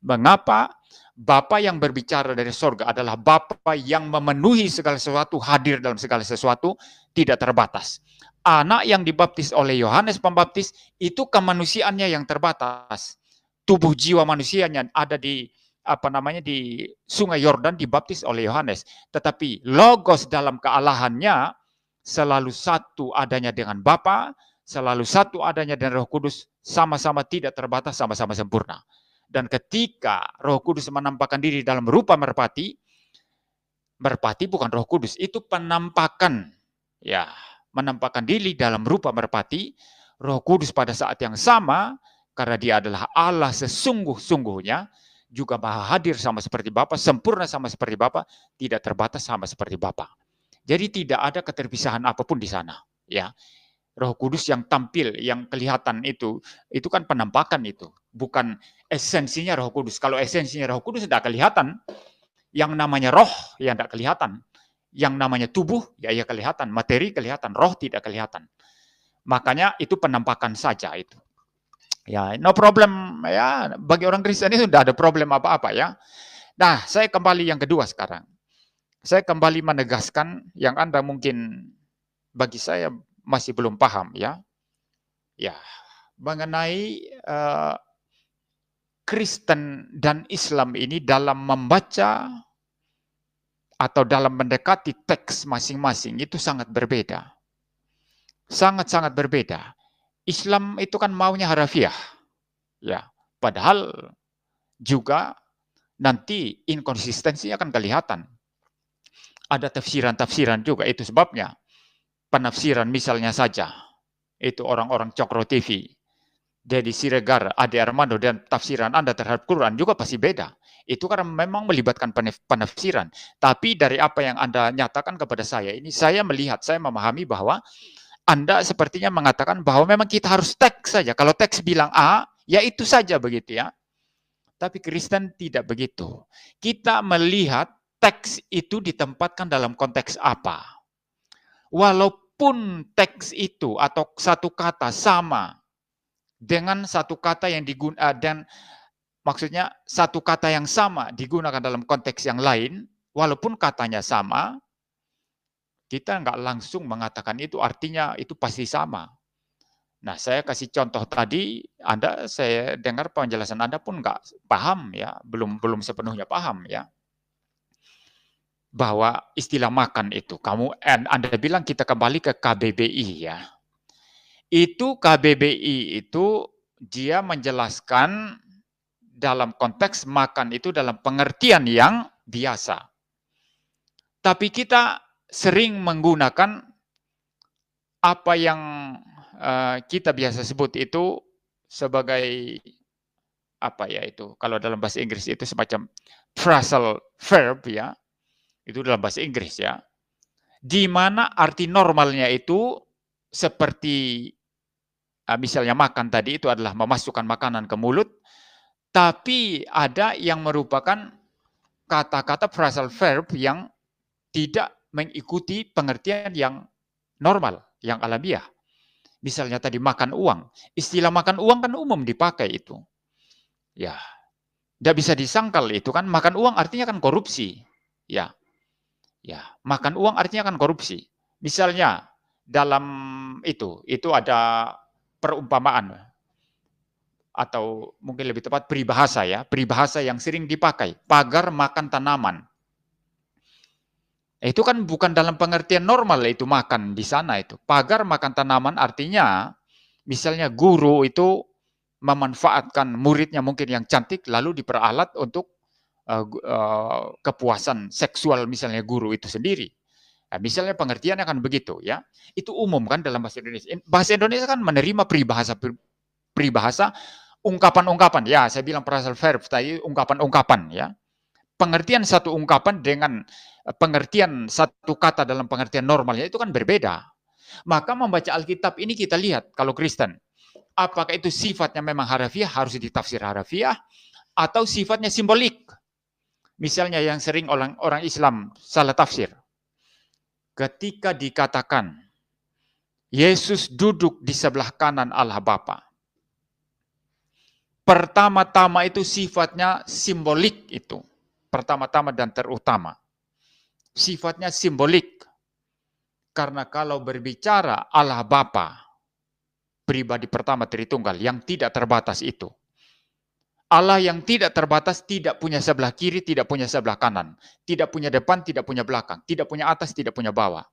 Speaker 1: Mengapa? Bapa yang berbicara dari sorga adalah Bapa yang memenuhi segala sesuatu, hadir dalam segala sesuatu, tidak terbatas. Anak yang dibaptis oleh Yohanes Pembaptis itu kemanusiaannya yang terbatas. Tubuh jiwa manusianya ada di di Sungai Yordan dibaptis oleh Yohanes. Tetapi logos dalam kealahannya selalu satu adanya dengan Bapa, selalu satu adanya dengan Roh Kudus, sama-sama tidak terbatas, sama-sama sempurna. Dan ketika Roh Kudus menampakkan diri dalam rupa merpati, merpati bukan Roh Kudus, itu penampakan. Ya, menampakkan diri dalam rupa merpati, Roh Kudus pada saat yang sama, karena dia adalah Allah sesungguh-sungguhnya, juga Maha hadir sama seperti Bapa, sempurna sama seperti Bapa, tidak terbatas sama seperti Bapa. Jadi tidak ada keterpisahan apapun di sana. Ya, Roh Kudus yang tampil, yang kelihatan itu kan penampakan itu, bukan esensinya Roh Kudus. Kalau esensinya Roh Kudus tidak kelihatan, yang namanya roh yang tidak kelihatan, yang namanya tubuh ya kelihatan, materi kelihatan, roh tidak kelihatan. Makanya itu penampakan saja itu. Ya, no problem ya, bagi orang Kristen itu tidak ada problem apa-apa ya. Nah, saya kembali yang kedua sekarang. Saya kembali menegaskan yang Anda mungkin bagi saya masih belum paham ya. Ya, mengenai Kristen dan Islam ini dalam membaca atau dalam mendekati teks masing-masing itu sangat berbeda. Sangat-sangat berbeda. Islam itu kan maunya harafiah. Ya, padahal juga nanti inkonsistensinya akan kelihatan. Ada tafsiran-tafsiran juga, itu sebabnya. Penafsiran misalnya saja, itu orang-orang Cokro TV, Dedi Siregar, Ade Armando, dan tafsiran Anda terhadap Quran juga pasti beda. Itu karena memang melibatkan penafsiran. Tapi dari apa yang Anda nyatakan kepada saya ini, saya melihat, saya memahami bahwa Anda sepertinya mengatakan bahwa memang kita harus teks saja. Kalau teks bilang A, ya itu saja begitu ya. Tapi Kristen tidak begitu. Kita melihat teks itu ditempatkan dalam konteks apa. Walaupun teks itu atau satu kata sama dengan satu kata yang digunakan, dan maksudnya satu kata yang sama digunakan dalam konteks yang lain, walaupun katanya sama, kita nggak langsung mengatakan itu artinya itu pasti sama. Nah, saya kasih contoh tadi, saya dengar penjelasan Anda pun nggak paham ya, belum sepenuhnya paham ya, bahwa istilah makan itu, Anda bilang kita kembali ke KBBI ya. Itu KBBI itu dia menjelaskan dalam konteks makan itu dalam pengertian yang biasa. Tapi kita sering menggunakan apa yang kita biasa sebut itu sebagai apa ya itu, kalau dalam bahasa Inggris itu semacam phrasal verb ya, itu dalam bahasa Inggris ya, di mana arti normalnya itu seperti misalnya makan tadi itu adalah memasukkan makanan ke mulut, tapi ada yang merupakan kata-kata phrasal verb yang tidak mengikuti pengertian yang normal, yang alamiah. Misalnya tadi makan uang. Istilah makan uang kan umum dipakai itu. Ya, tidak bisa disangkal itu kan, makan uang artinya kan korupsi. Ya, makan uang artinya kan korupsi. Misalnya dalam itu ada perumpamaan atau mungkin lebih tepat peribahasa ya, peribahasa yang sering dipakai, pagar makan tanaman. Itu kan bukan dalam pengertian normal itu makan di sana itu. Pagar makan tanaman artinya misalnya guru itu memanfaatkan muridnya mungkin yang cantik lalu diperalat untuk kepuasan seksual misalnya guru itu sendiri. Nah, misalnya pengertiannya kan begitu ya. Itu umum kan dalam bahasa Indonesia. Bahasa Indonesia kan menerima peribahasa ungkapan-ungkapan. Ya, saya bilang phrasal verb tadi, ungkapan-ungkapan ya. Pengertian satu ungkapan dengan pengertian satu kata dalam pengertian normalnya itu kan berbeda. Maka membaca Alkitab ini kita lihat kalau Kristen, apakah itu sifatnya memang harafiah, harus ditafsir harafiah, atau sifatnya simbolik. Misalnya yang sering orang Islam salah tafsir. Ketika dikatakan Yesus duduk di sebelah kanan Allah Bapa, pertama-tama itu sifatnya simbolik itu. Pertama-tama dan terutama. Sifatnya simbolik. Karena kalau berbicara Allah Bapa, pribadi pertama Tritunggal yang tidak terbatas itu. Allah yang tidak terbatas, tidak punya sebelah kiri, tidak punya sebelah kanan. Tidak punya depan, tidak punya belakang. Tidak punya atas, tidak punya bawah.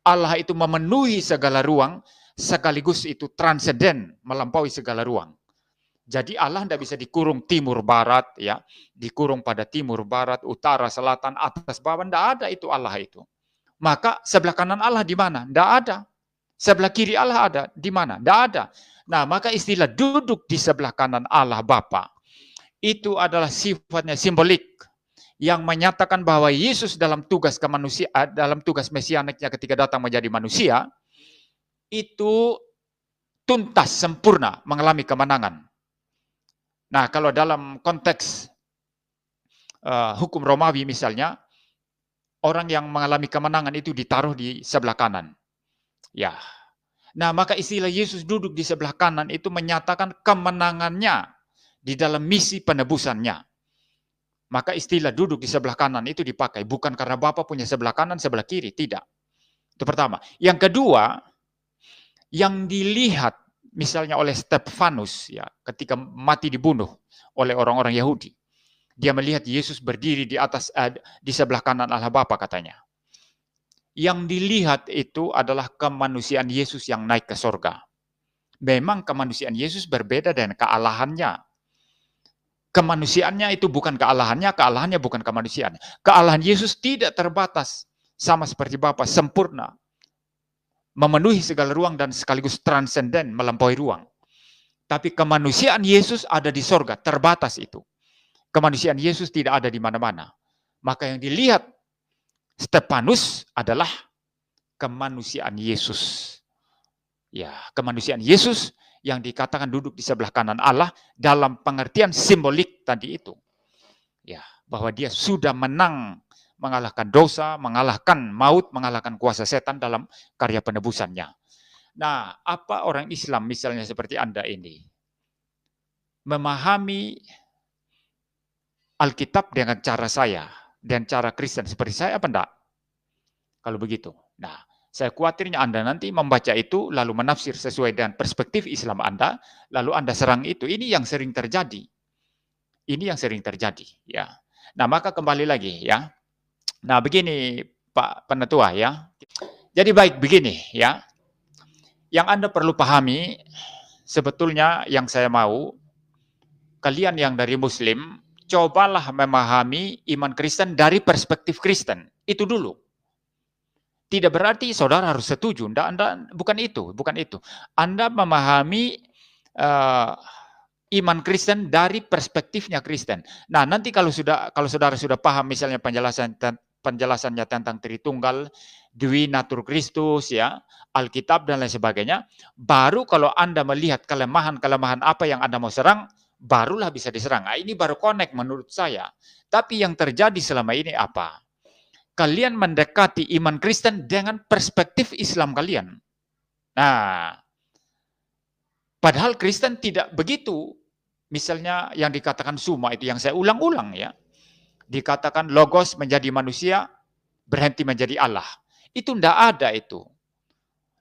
Speaker 1: Allah itu memenuhi segala ruang, sekaligus itu transenden, melampaui segala ruang. Jadi Allah tidak bisa dikurung timur barat, ya, dikurung pada timur barat, utara, selatan, atas, bawah, tidak ada itu Allah itu. Maka sebelah kanan Allah di mana? Tidak ada. Sebelah kiri Allah ada di mana? Tidak ada. Nah, maka istilah duduk di sebelah kanan Allah Bapa itu adalah sifatnya simbolik yang menyatakan bahwa Yesus dalam tugas kemanusiaan, dalam tugas mesianiknya ketika datang menjadi manusia itu tuntas sempurna mengalami kemenangan. Nah, kalau dalam konteks hukum Romawi misalnya, orang yang mengalami kemenangan itu ditaruh di sebelah kanan. Ya. Nah, maka istilah Yesus duduk di sebelah kanan itu menyatakan kemenangannya di dalam misi penebusannya. Maka istilah duduk di sebelah kanan itu dipakai bukan karena Bapa punya sebelah kanan, sebelah kiri, tidak. Itu pertama. Yang kedua, yang dilihat misalnya oleh Stefanus ya, ketika mati dibunuh oleh orang-orang Yahudi. Dia melihat Yesus berdiri di atas di sebelah kanan Allah Bapa katanya. Yang dilihat itu adalah kemanusiaan Yesus yang naik ke sorga. Memang kemanusiaan Yesus berbeda dengan kealahannya. Kemanusiaannya itu bukan kealahannya, kealahannya bukan kemanusiaan. Kealahan Yesus tidak terbatas, sama seperti Bapa, sempurna. Memenuhi segala ruang dan sekaligus transenden, melampaui ruang. Tapi kemanusiaan Yesus ada di sorga, terbatas itu. Kemanusiaan Yesus tidak ada di mana-mana. Maka yang dilihat Stefanus adalah kemanusiaan Yesus. Ya, kemanusiaan Yesus yang dikatakan duduk di sebelah kanan Allah dalam pengertian simbolik tadi itu. Ya, bahwa dia sudah menang mengalahkan dosa, mengalahkan maut, mengalahkan kuasa setan dalam karya penebusannya. Nah, apa orang Islam misalnya seperti Anda ini memahami Alkitab dengan cara saya dan cara Kristen seperti saya apa enggak? Kalau begitu. Nah, saya khawatirnya Anda nanti membaca itu lalu menafsir sesuai dengan perspektif Islam Anda, lalu Anda serang itu. Ini yang sering terjadi. Ini yang sering terjadi, ya. Nah, maka kembali lagi ya. Nah, begini Pak Penetua ya. Jadi baik begini ya. Yang Anda perlu pahami sebetulnya yang saya mau kalian yang dari Muslim cobalah memahami iman Kristen dari perspektif Kristen. Itu dulu. Tidak berarti saudara harus setuju. Anda bukan itu, bukan itu. Anda memahami iman Kristen dari perspektifnya Kristen. Nah, nanti kalau saudara sudah paham misalnya penjelasannya tentang Tritunggal, Dwi Natur Kristus ya, Alkitab dan lain sebagainya, baru kalau Anda melihat kelemahan-kelemahan apa yang Anda mau serang, barulah bisa diserang. Nah, ini baru connect menurut saya. Tapi yang terjadi selama ini apa? Kalian mendekati iman Kristen dengan perspektif Islam kalian. Nah, padahal Kristen tidak begitu. Misalnya yang dikatakan suma itu yang saya ulang-ulang ya. Dikatakan logos menjadi manusia, berhenti menjadi Allah. Itu tidak ada itu.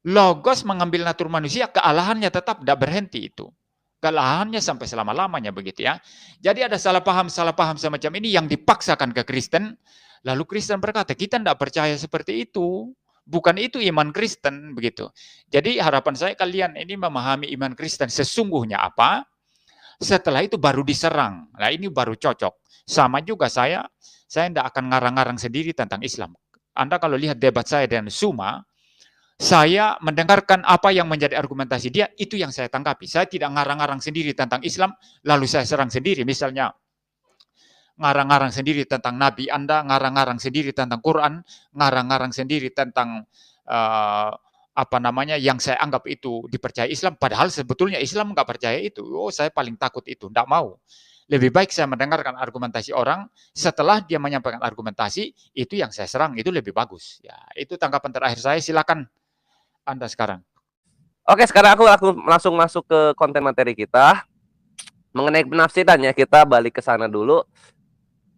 Speaker 1: Logos mengambil natur manusia, kealahannya tetap tidak berhenti itu. Kealahannya sampai selama-lamanya begitu ya. Jadi ada salah paham semacam ini yang dipaksakan ke Kristen. Lalu Kristen berkata, kita tidak percaya seperti itu. Bukan itu iman Kristen begitu. Jadi harapan saya kalian ini memahami iman Kristen sesungguhnya apa. Setelah itu baru diserang. Nah ini baru cocok. Sama juga saya tidak akan ngarang-ngarang sendiri tentang Islam. Anda kalau lihat debat saya dengan Suma, saya mendengarkan apa yang menjadi argumentasi dia, itu yang saya tanggapi. Saya tidak ngarang-ngarang sendiri tentang Islam, lalu saya serang sendiri. Misalnya, ngarang-ngarang sendiri tentang Nabi Anda, ngarang-ngarang sendiri tentang Quran, ngarang-ngarang sendiri tentang yang saya anggap itu dipercaya Islam, padahal sebetulnya Islam nggak percaya itu. Oh, saya paling takut itu, nggak mau. Lebih baik saya mendengarkan argumentasi orang, setelah dia menyampaikan argumentasi, itu yang saya serang, itu lebih bagus. Ya, itu tanggapan terakhir saya, silakan Anda sekarang.
Speaker 2: Oke, sekarang aku langsung masuk ke konten materi kita. Mengenai penafsiran ya, kita balik ke sana dulu.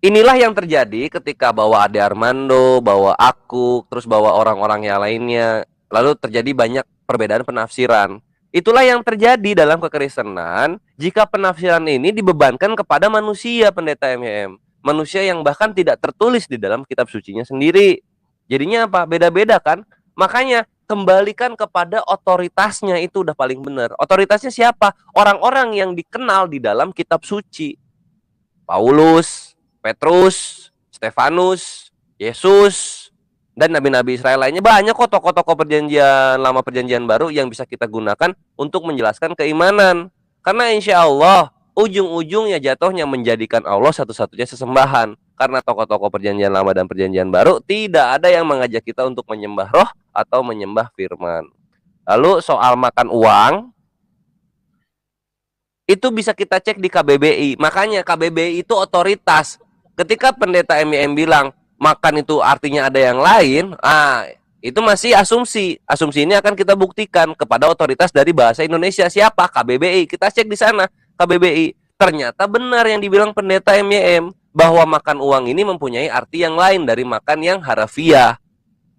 Speaker 2: Inilah yang terjadi ketika bawa Ade Armando, bawa aku, terus bawa orang-orang yang lainnya. Lalu terjadi banyak perbedaan penafsiran. Itulah yang terjadi dalam kekristenan jika penafsiran ini dibebankan kepada manusia, Pendeta MYM. Manusia yang bahkan tidak tertulis di dalam kitab sucinya sendiri. Jadinya apa? Beda-beda kan? Makanya kembalikan kepada otoritasnya, itu udah paling benar. Otoritasnya siapa? Orang-orang yang dikenal di dalam kitab suci. Paulus, Petrus, Stefanus, Yesus, dan nabi-nabi Israel lainnya. Banyak kok tokoh-tokoh perjanjian lama, perjanjian baru yang bisa kita gunakan untuk menjelaskan keimanan. Karena insya Allah ujung-ujungnya jatuhnya menjadikan Allah satu-satunya sesembahan. Karena tokoh-tokoh perjanjian lama dan perjanjian baru tidak ada yang mengajak kita untuk menyembah roh atau menyembah firman. Lalu soal makan uang, itu bisa kita cek di KBBI. Makanya KBBI itu otoritas. Ketika pendeta MIM bilang makan itu artinya ada yang lain, itu masih asumsi. Asumsi ini akan kita buktikan kepada otoritas dari bahasa Indonesia. Siapa? KBBI. Kita cek di sana KBBI. Ternyata benar yang dibilang pendeta MIM, bahwa makan uang ini mempunyai arti yang lain dari makan yang harafiah.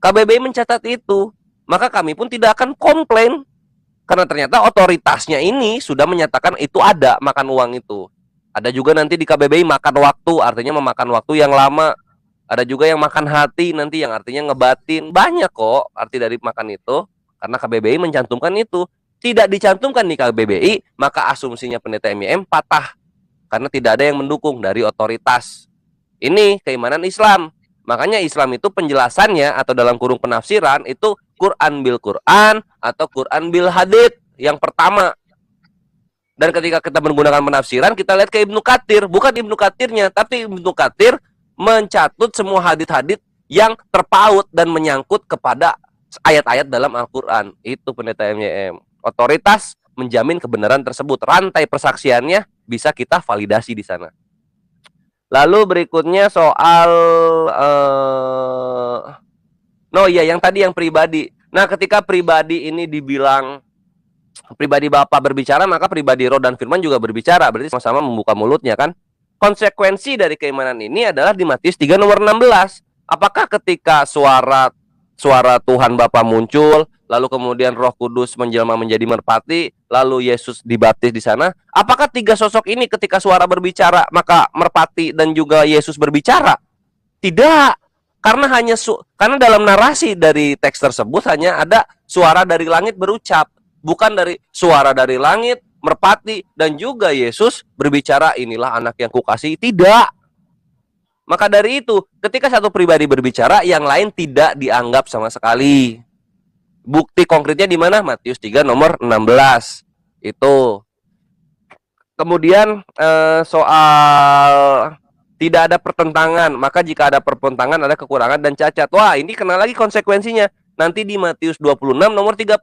Speaker 2: KBBI mencatat itu. Maka kami pun tidak akan komplain. Karena ternyata otoritasnya ini sudah menyatakan itu ada makan uang itu. Ada juga nanti di KBBI makan waktu, artinya memakan waktu yang lama. Ada juga yang makan hati, nanti yang artinya ngebatin. Banyak kok arti dari makan itu. Karena KBBI mencantumkan itu. Tidak dicantumkan di KBBI, maka asumsinya pendeta MIM patah. Karena tidak ada yang mendukung dari otoritas. Ini keimanan Islam. Makanya Islam itu penjelasannya atau dalam kurung penafsiran itu Quran bil Quran atau Quran bil hadits yang pertama. Dan ketika kita menggunakan penafsiran, kita lihat ke Ibnu Katsir. Bukan Ibnu Katsirnya, tapi Ibnu Katsir mencatut semua hadits-hadits yang terpaut dan menyangkut kepada ayat-ayat dalam Al-Quran. Itu pendeta MYM. Otoritas menjamin kebenaran tersebut. Rantai persaksiannya bisa kita validasi di sana. Lalu berikutnya soal yang tadi yang pribadi. Nah, ketika pribadi ini dibilang pribadi Bapa berbicara, maka pribadi Roh dan Firman juga berbicara. Berarti sama-sama membuka mulutnya kan? Konsekuensi dari keimanan ini adalah di Matius 3 nomor 16. Apakah ketika suara Tuhan Bapa muncul, lalu kemudian Roh Kudus menjelma menjadi merpati, lalu Yesus dibaptis di sana, apakah tiga sosok ini ketika suara berbicara, maka merpati dan juga Yesus berbicara? Tidak. Karena dalam narasi dari teks tersebut hanya ada suara dari langit berucap, bukan dari suara dari langit, merpati dan juga Yesus berbicara, inilah anak yang kukasihi. Tidak. Maka dari itu, ketika satu pribadi berbicara, yang lain tidak dianggap sama sekali. Bukti konkretnya di mana? Matius 3 nomor 16. Itu. Kemudian soal tidak ada pertentangan, maka jika ada pertentangan ada kekurangan dan cacat. Wah, ini kena lagi konsekuensinya. Nanti di Matius 26 nomor 39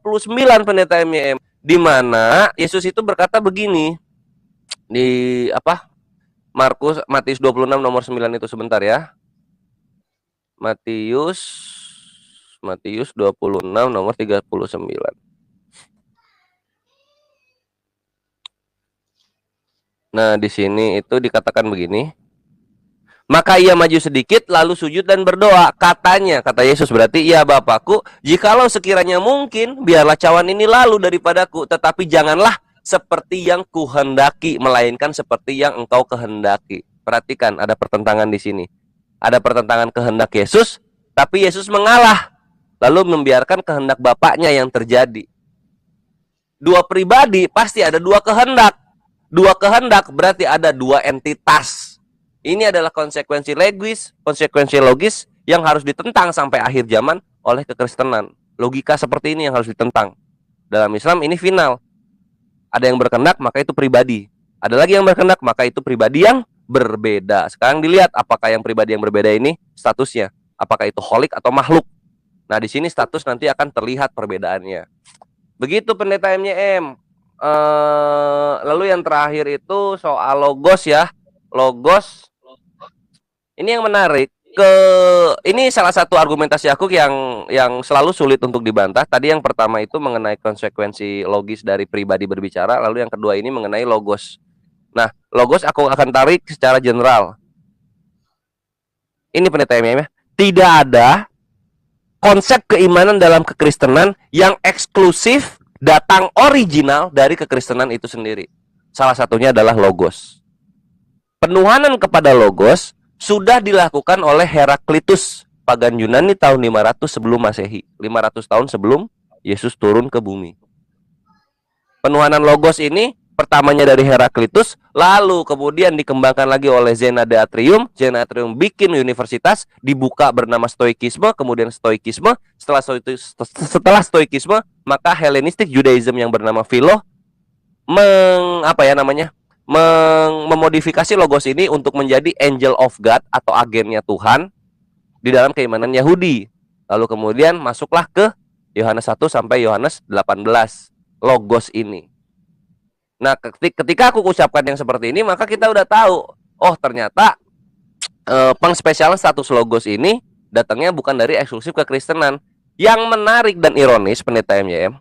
Speaker 2: pendeta MYM, di mana Yesus itu berkata begini. Di Matius 26 nomor 9 itu, sebentar ya. Matius 26 nomor 39. Nah, di sini itu dikatakan begini. Maka ia maju sedikit lalu sujud dan berdoa. Kata Yesus, berarti, ya Bapakku, jikalau sekiranya mungkin, biarlah cawan ini lalu daripadaku, tetapi janganlah seperti yang kuhendaki, melainkan seperti yang engkau kehendaki. Perhatikan, ada pertentangan di sini. Ada pertentangan kehendak Yesus, tapi Yesus mengalah, lalu membiarkan kehendak Bapaknya yang terjadi. Dua pribadi pasti ada dua kehendak. Dua kehendak berarti ada dua entitas. Ini adalah konsekuensi logis yang harus ditentang sampai akhir zaman oleh kekristenan. Logika seperti ini yang harus ditentang. Dalam Islam ini final. Ada yang berkehendak, maka itu pribadi. Ada lagi yang berkehendak, maka itu pribadi yang berbeda. Sekarang dilihat apakah yang pribadi yang berbeda ini statusnya. Apakah itu holik atau makhluk. Nah, di sini status nanti akan terlihat perbedaannya. Begitu pendeta MYM. Lalu yang terakhir itu soal logos ya. Logos. Ini yang menarik. Ini salah satu argumentasi aku yang selalu sulit untuk dibantah. Tadi yang pertama itu mengenai konsekuensi logis dari pribadi berbicara, lalu yang kedua ini mengenai logos. Nah, logos aku akan tarik secara general. Ini pendeta MYM ya. Tidak ada konsep keimanan dalam kekristenan yang eksklusif datang original dari kekristenan itu sendiri. Salah satunya adalah logos. Penuhanan kepada logos sudah dilakukan oleh Heraklitus pagan Yunani tahun 500 sebelum Masehi. 500 tahun sebelum Yesus turun ke bumi. Penuhanan logos ini pertamanya dari Heraklitus, lalu kemudian dikembangkan lagi oleh Zena de Atrium. Zena de Atrium bikin universitas, dibuka bernama Stoikisme, kemudian Stoikisme. Setelah Stoikisme, maka Hellenistic Judaism yang bernama Philo memodifikasi logos ini untuk menjadi angel of God atau agennya Tuhan di dalam keimanan Yahudi. Lalu kemudian masuklah ke Yohanes 1 sampai Yohanes 18 logos ini. Nah, ketika aku ucapkan yang seperti ini, maka kita udah tahu, oh ternyata pengspesialan status logos ini datangnya bukan dari eksklusif kekristenan. Yang menarik dan ironis, Pendeta MYM,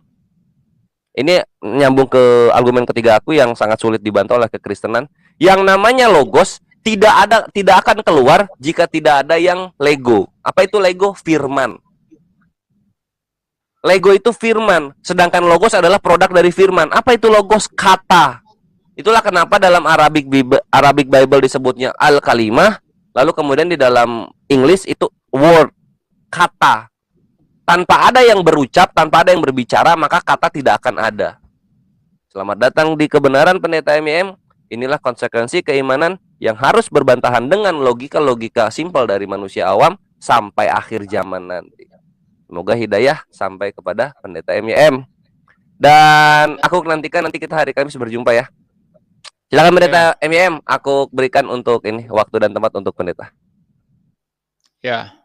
Speaker 2: ini nyambung ke argumen ketiga aku yang sangat sulit dibantah oleh kekristenan. Yang namanya logos tidak akan keluar jika tidak ada yang lego. Apa itu lego? Firman. Lego itu firman, sedangkan logos adalah produk dari firman. Apa itu logos? Kata. Itulah kenapa dalam Arabic Bible disebutnya al-kalimah, lalu kemudian di dalam English itu word, kata. Tanpa ada yang berucap, tanpa ada yang berbicara, maka kata tidak akan ada. Selamat datang di kebenaran, Pendeta MYM. Inilah konsekuensi keimanan yang harus berbantahan dengan logika-logika simpel dari manusia awam sampai akhir zaman nanti. Semoga hidayah sampai kepada Pendeta MYM. Dan aku nantikan nanti kita hari Kamis berjumpa ya. Silakan Pendeta MYM, aku berikan untuk ini waktu dan tempat untuk Pendeta.
Speaker 1: Ya,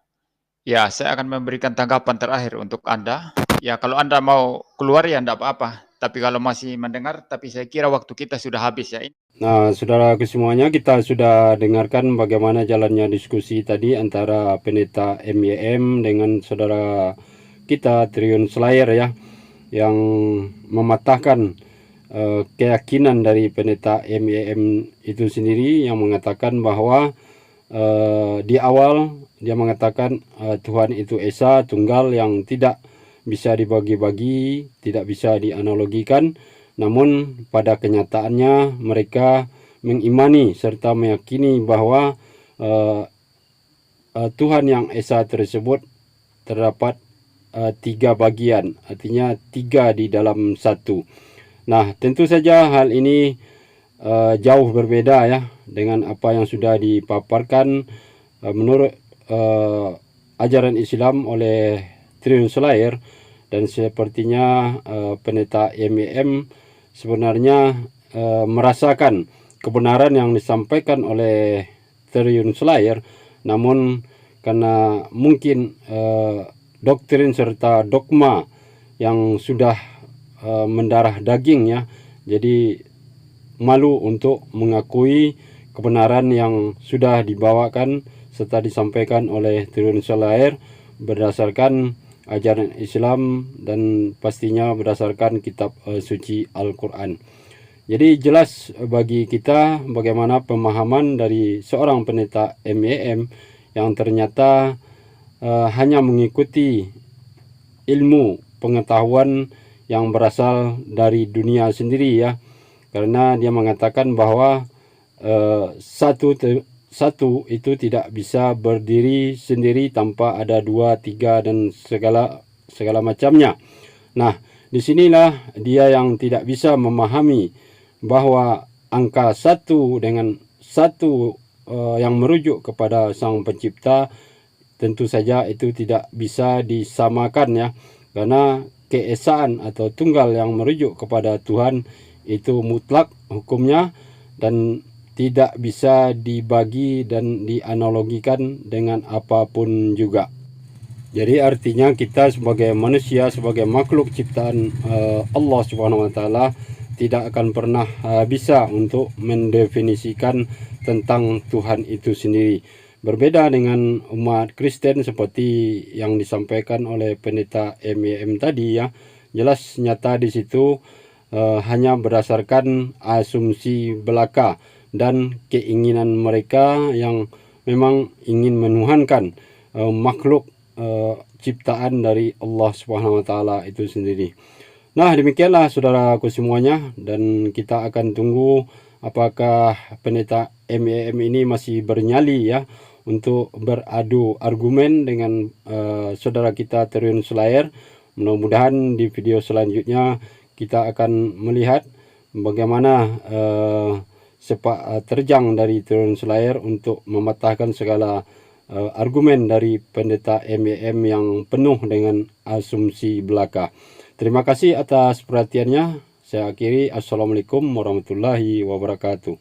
Speaker 1: ya, saya akan memberikan tanggapan terakhir untuk Anda. Ya, kalau Anda mau keluar ya enggak apa-apa. Tapi kalau masih mendengar, tapi saya kira waktu kita sudah habis ya.
Speaker 3: Nah, saudaraku semuanya, kita sudah dengarkan bagaimana jalannya diskusi tadi antara Pendeta MYM dengan saudara kita Triun Slayer ya, yang mematahkan keyakinan dari Pendeta MYM itu sendiri, yang mengatakan bahwa di awal dia mengatakan Tuhan itu Esa Tunggal yang tidak bisa dibagi-bagi, tidak bisa dianalogikan. Namun pada kenyataannya mereka mengimani serta meyakini bahwa Tuhan yang Esa tersebut terdapat 3 bagian, artinya 3 di dalam 1. Nah, tentu saja hal ini jauh berbeda ya dengan apa yang sudah dipaparkan menurut ajaran Islam oleh Triun Slayer, dan sepertinya Pendeta MYM sebenarnya merasakan kebenaran yang disampaikan oleh Triun Slayer, namun karena mungkin doktrin serta dogma yang sudah mendarah daging ya, jadi malu untuk mengakui kebenaran yang sudah dibawakan serta disampaikan oleh Triun Slayer berdasarkan ajaran Islam dan pastinya berdasarkan kitab suci Al-Quran. Jadi jelas bagi kita bagaimana pemahaman dari seorang Pendeta MYM yang ternyata hanya mengikuti ilmu pengetahuan yang berasal dari dunia sendiri ya, karena dia mengatakan bahwa satu itu tidak bisa berdiri sendiri tanpa ada 2, 3 dan segala macamnya. Nah, disinilah dia yang tidak bisa memahami bahwa angka 1 dengan 1 yang merujuk kepada Sang Pencipta tentu saja itu tidak bisa disamakan ya, karena keesaan atau tunggal yang merujuk kepada Tuhan itu mutlak hukumnya dan tidak bisa dibagi dan dianalogikan dengan apapun juga. Jadi artinya kita sebagai manusia, sebagai makhluk ciptaan Allah Subhanahu wa taala tidak akan pernah bisa untuk mendefinisikan tentang Tuhan itu sendiri. Berbeda dengan umat Kristen seperti yang disampaikan oleh Pendeta MYM tadi ya. Jelas nyata di situ hanya berdasarkan asumsi belaka dan keinginan mereka yang memang ingin menuhankan makhluk ciptaan dari Allah Subhanahu wa taala itu sendiri. Nah, demikianlah saudaraku semuanya, dan kita akan tunggu apakah Pendeta MYM ini masih bernyali ya untuk beradu argumen dengan saudara kita Triun Selayar. Mudah-mudahan di video selanjutnya kita akan melihat bagaimana sepak terjang dari Triun Selayar untuk mematahkan segala argumen dari pendeta MEM yang penuh dengan asumsi belaka. Terima kasih atas perhatiannya. Saya akhiri. Assalamualaikum warahmatullahi wabarakatuh.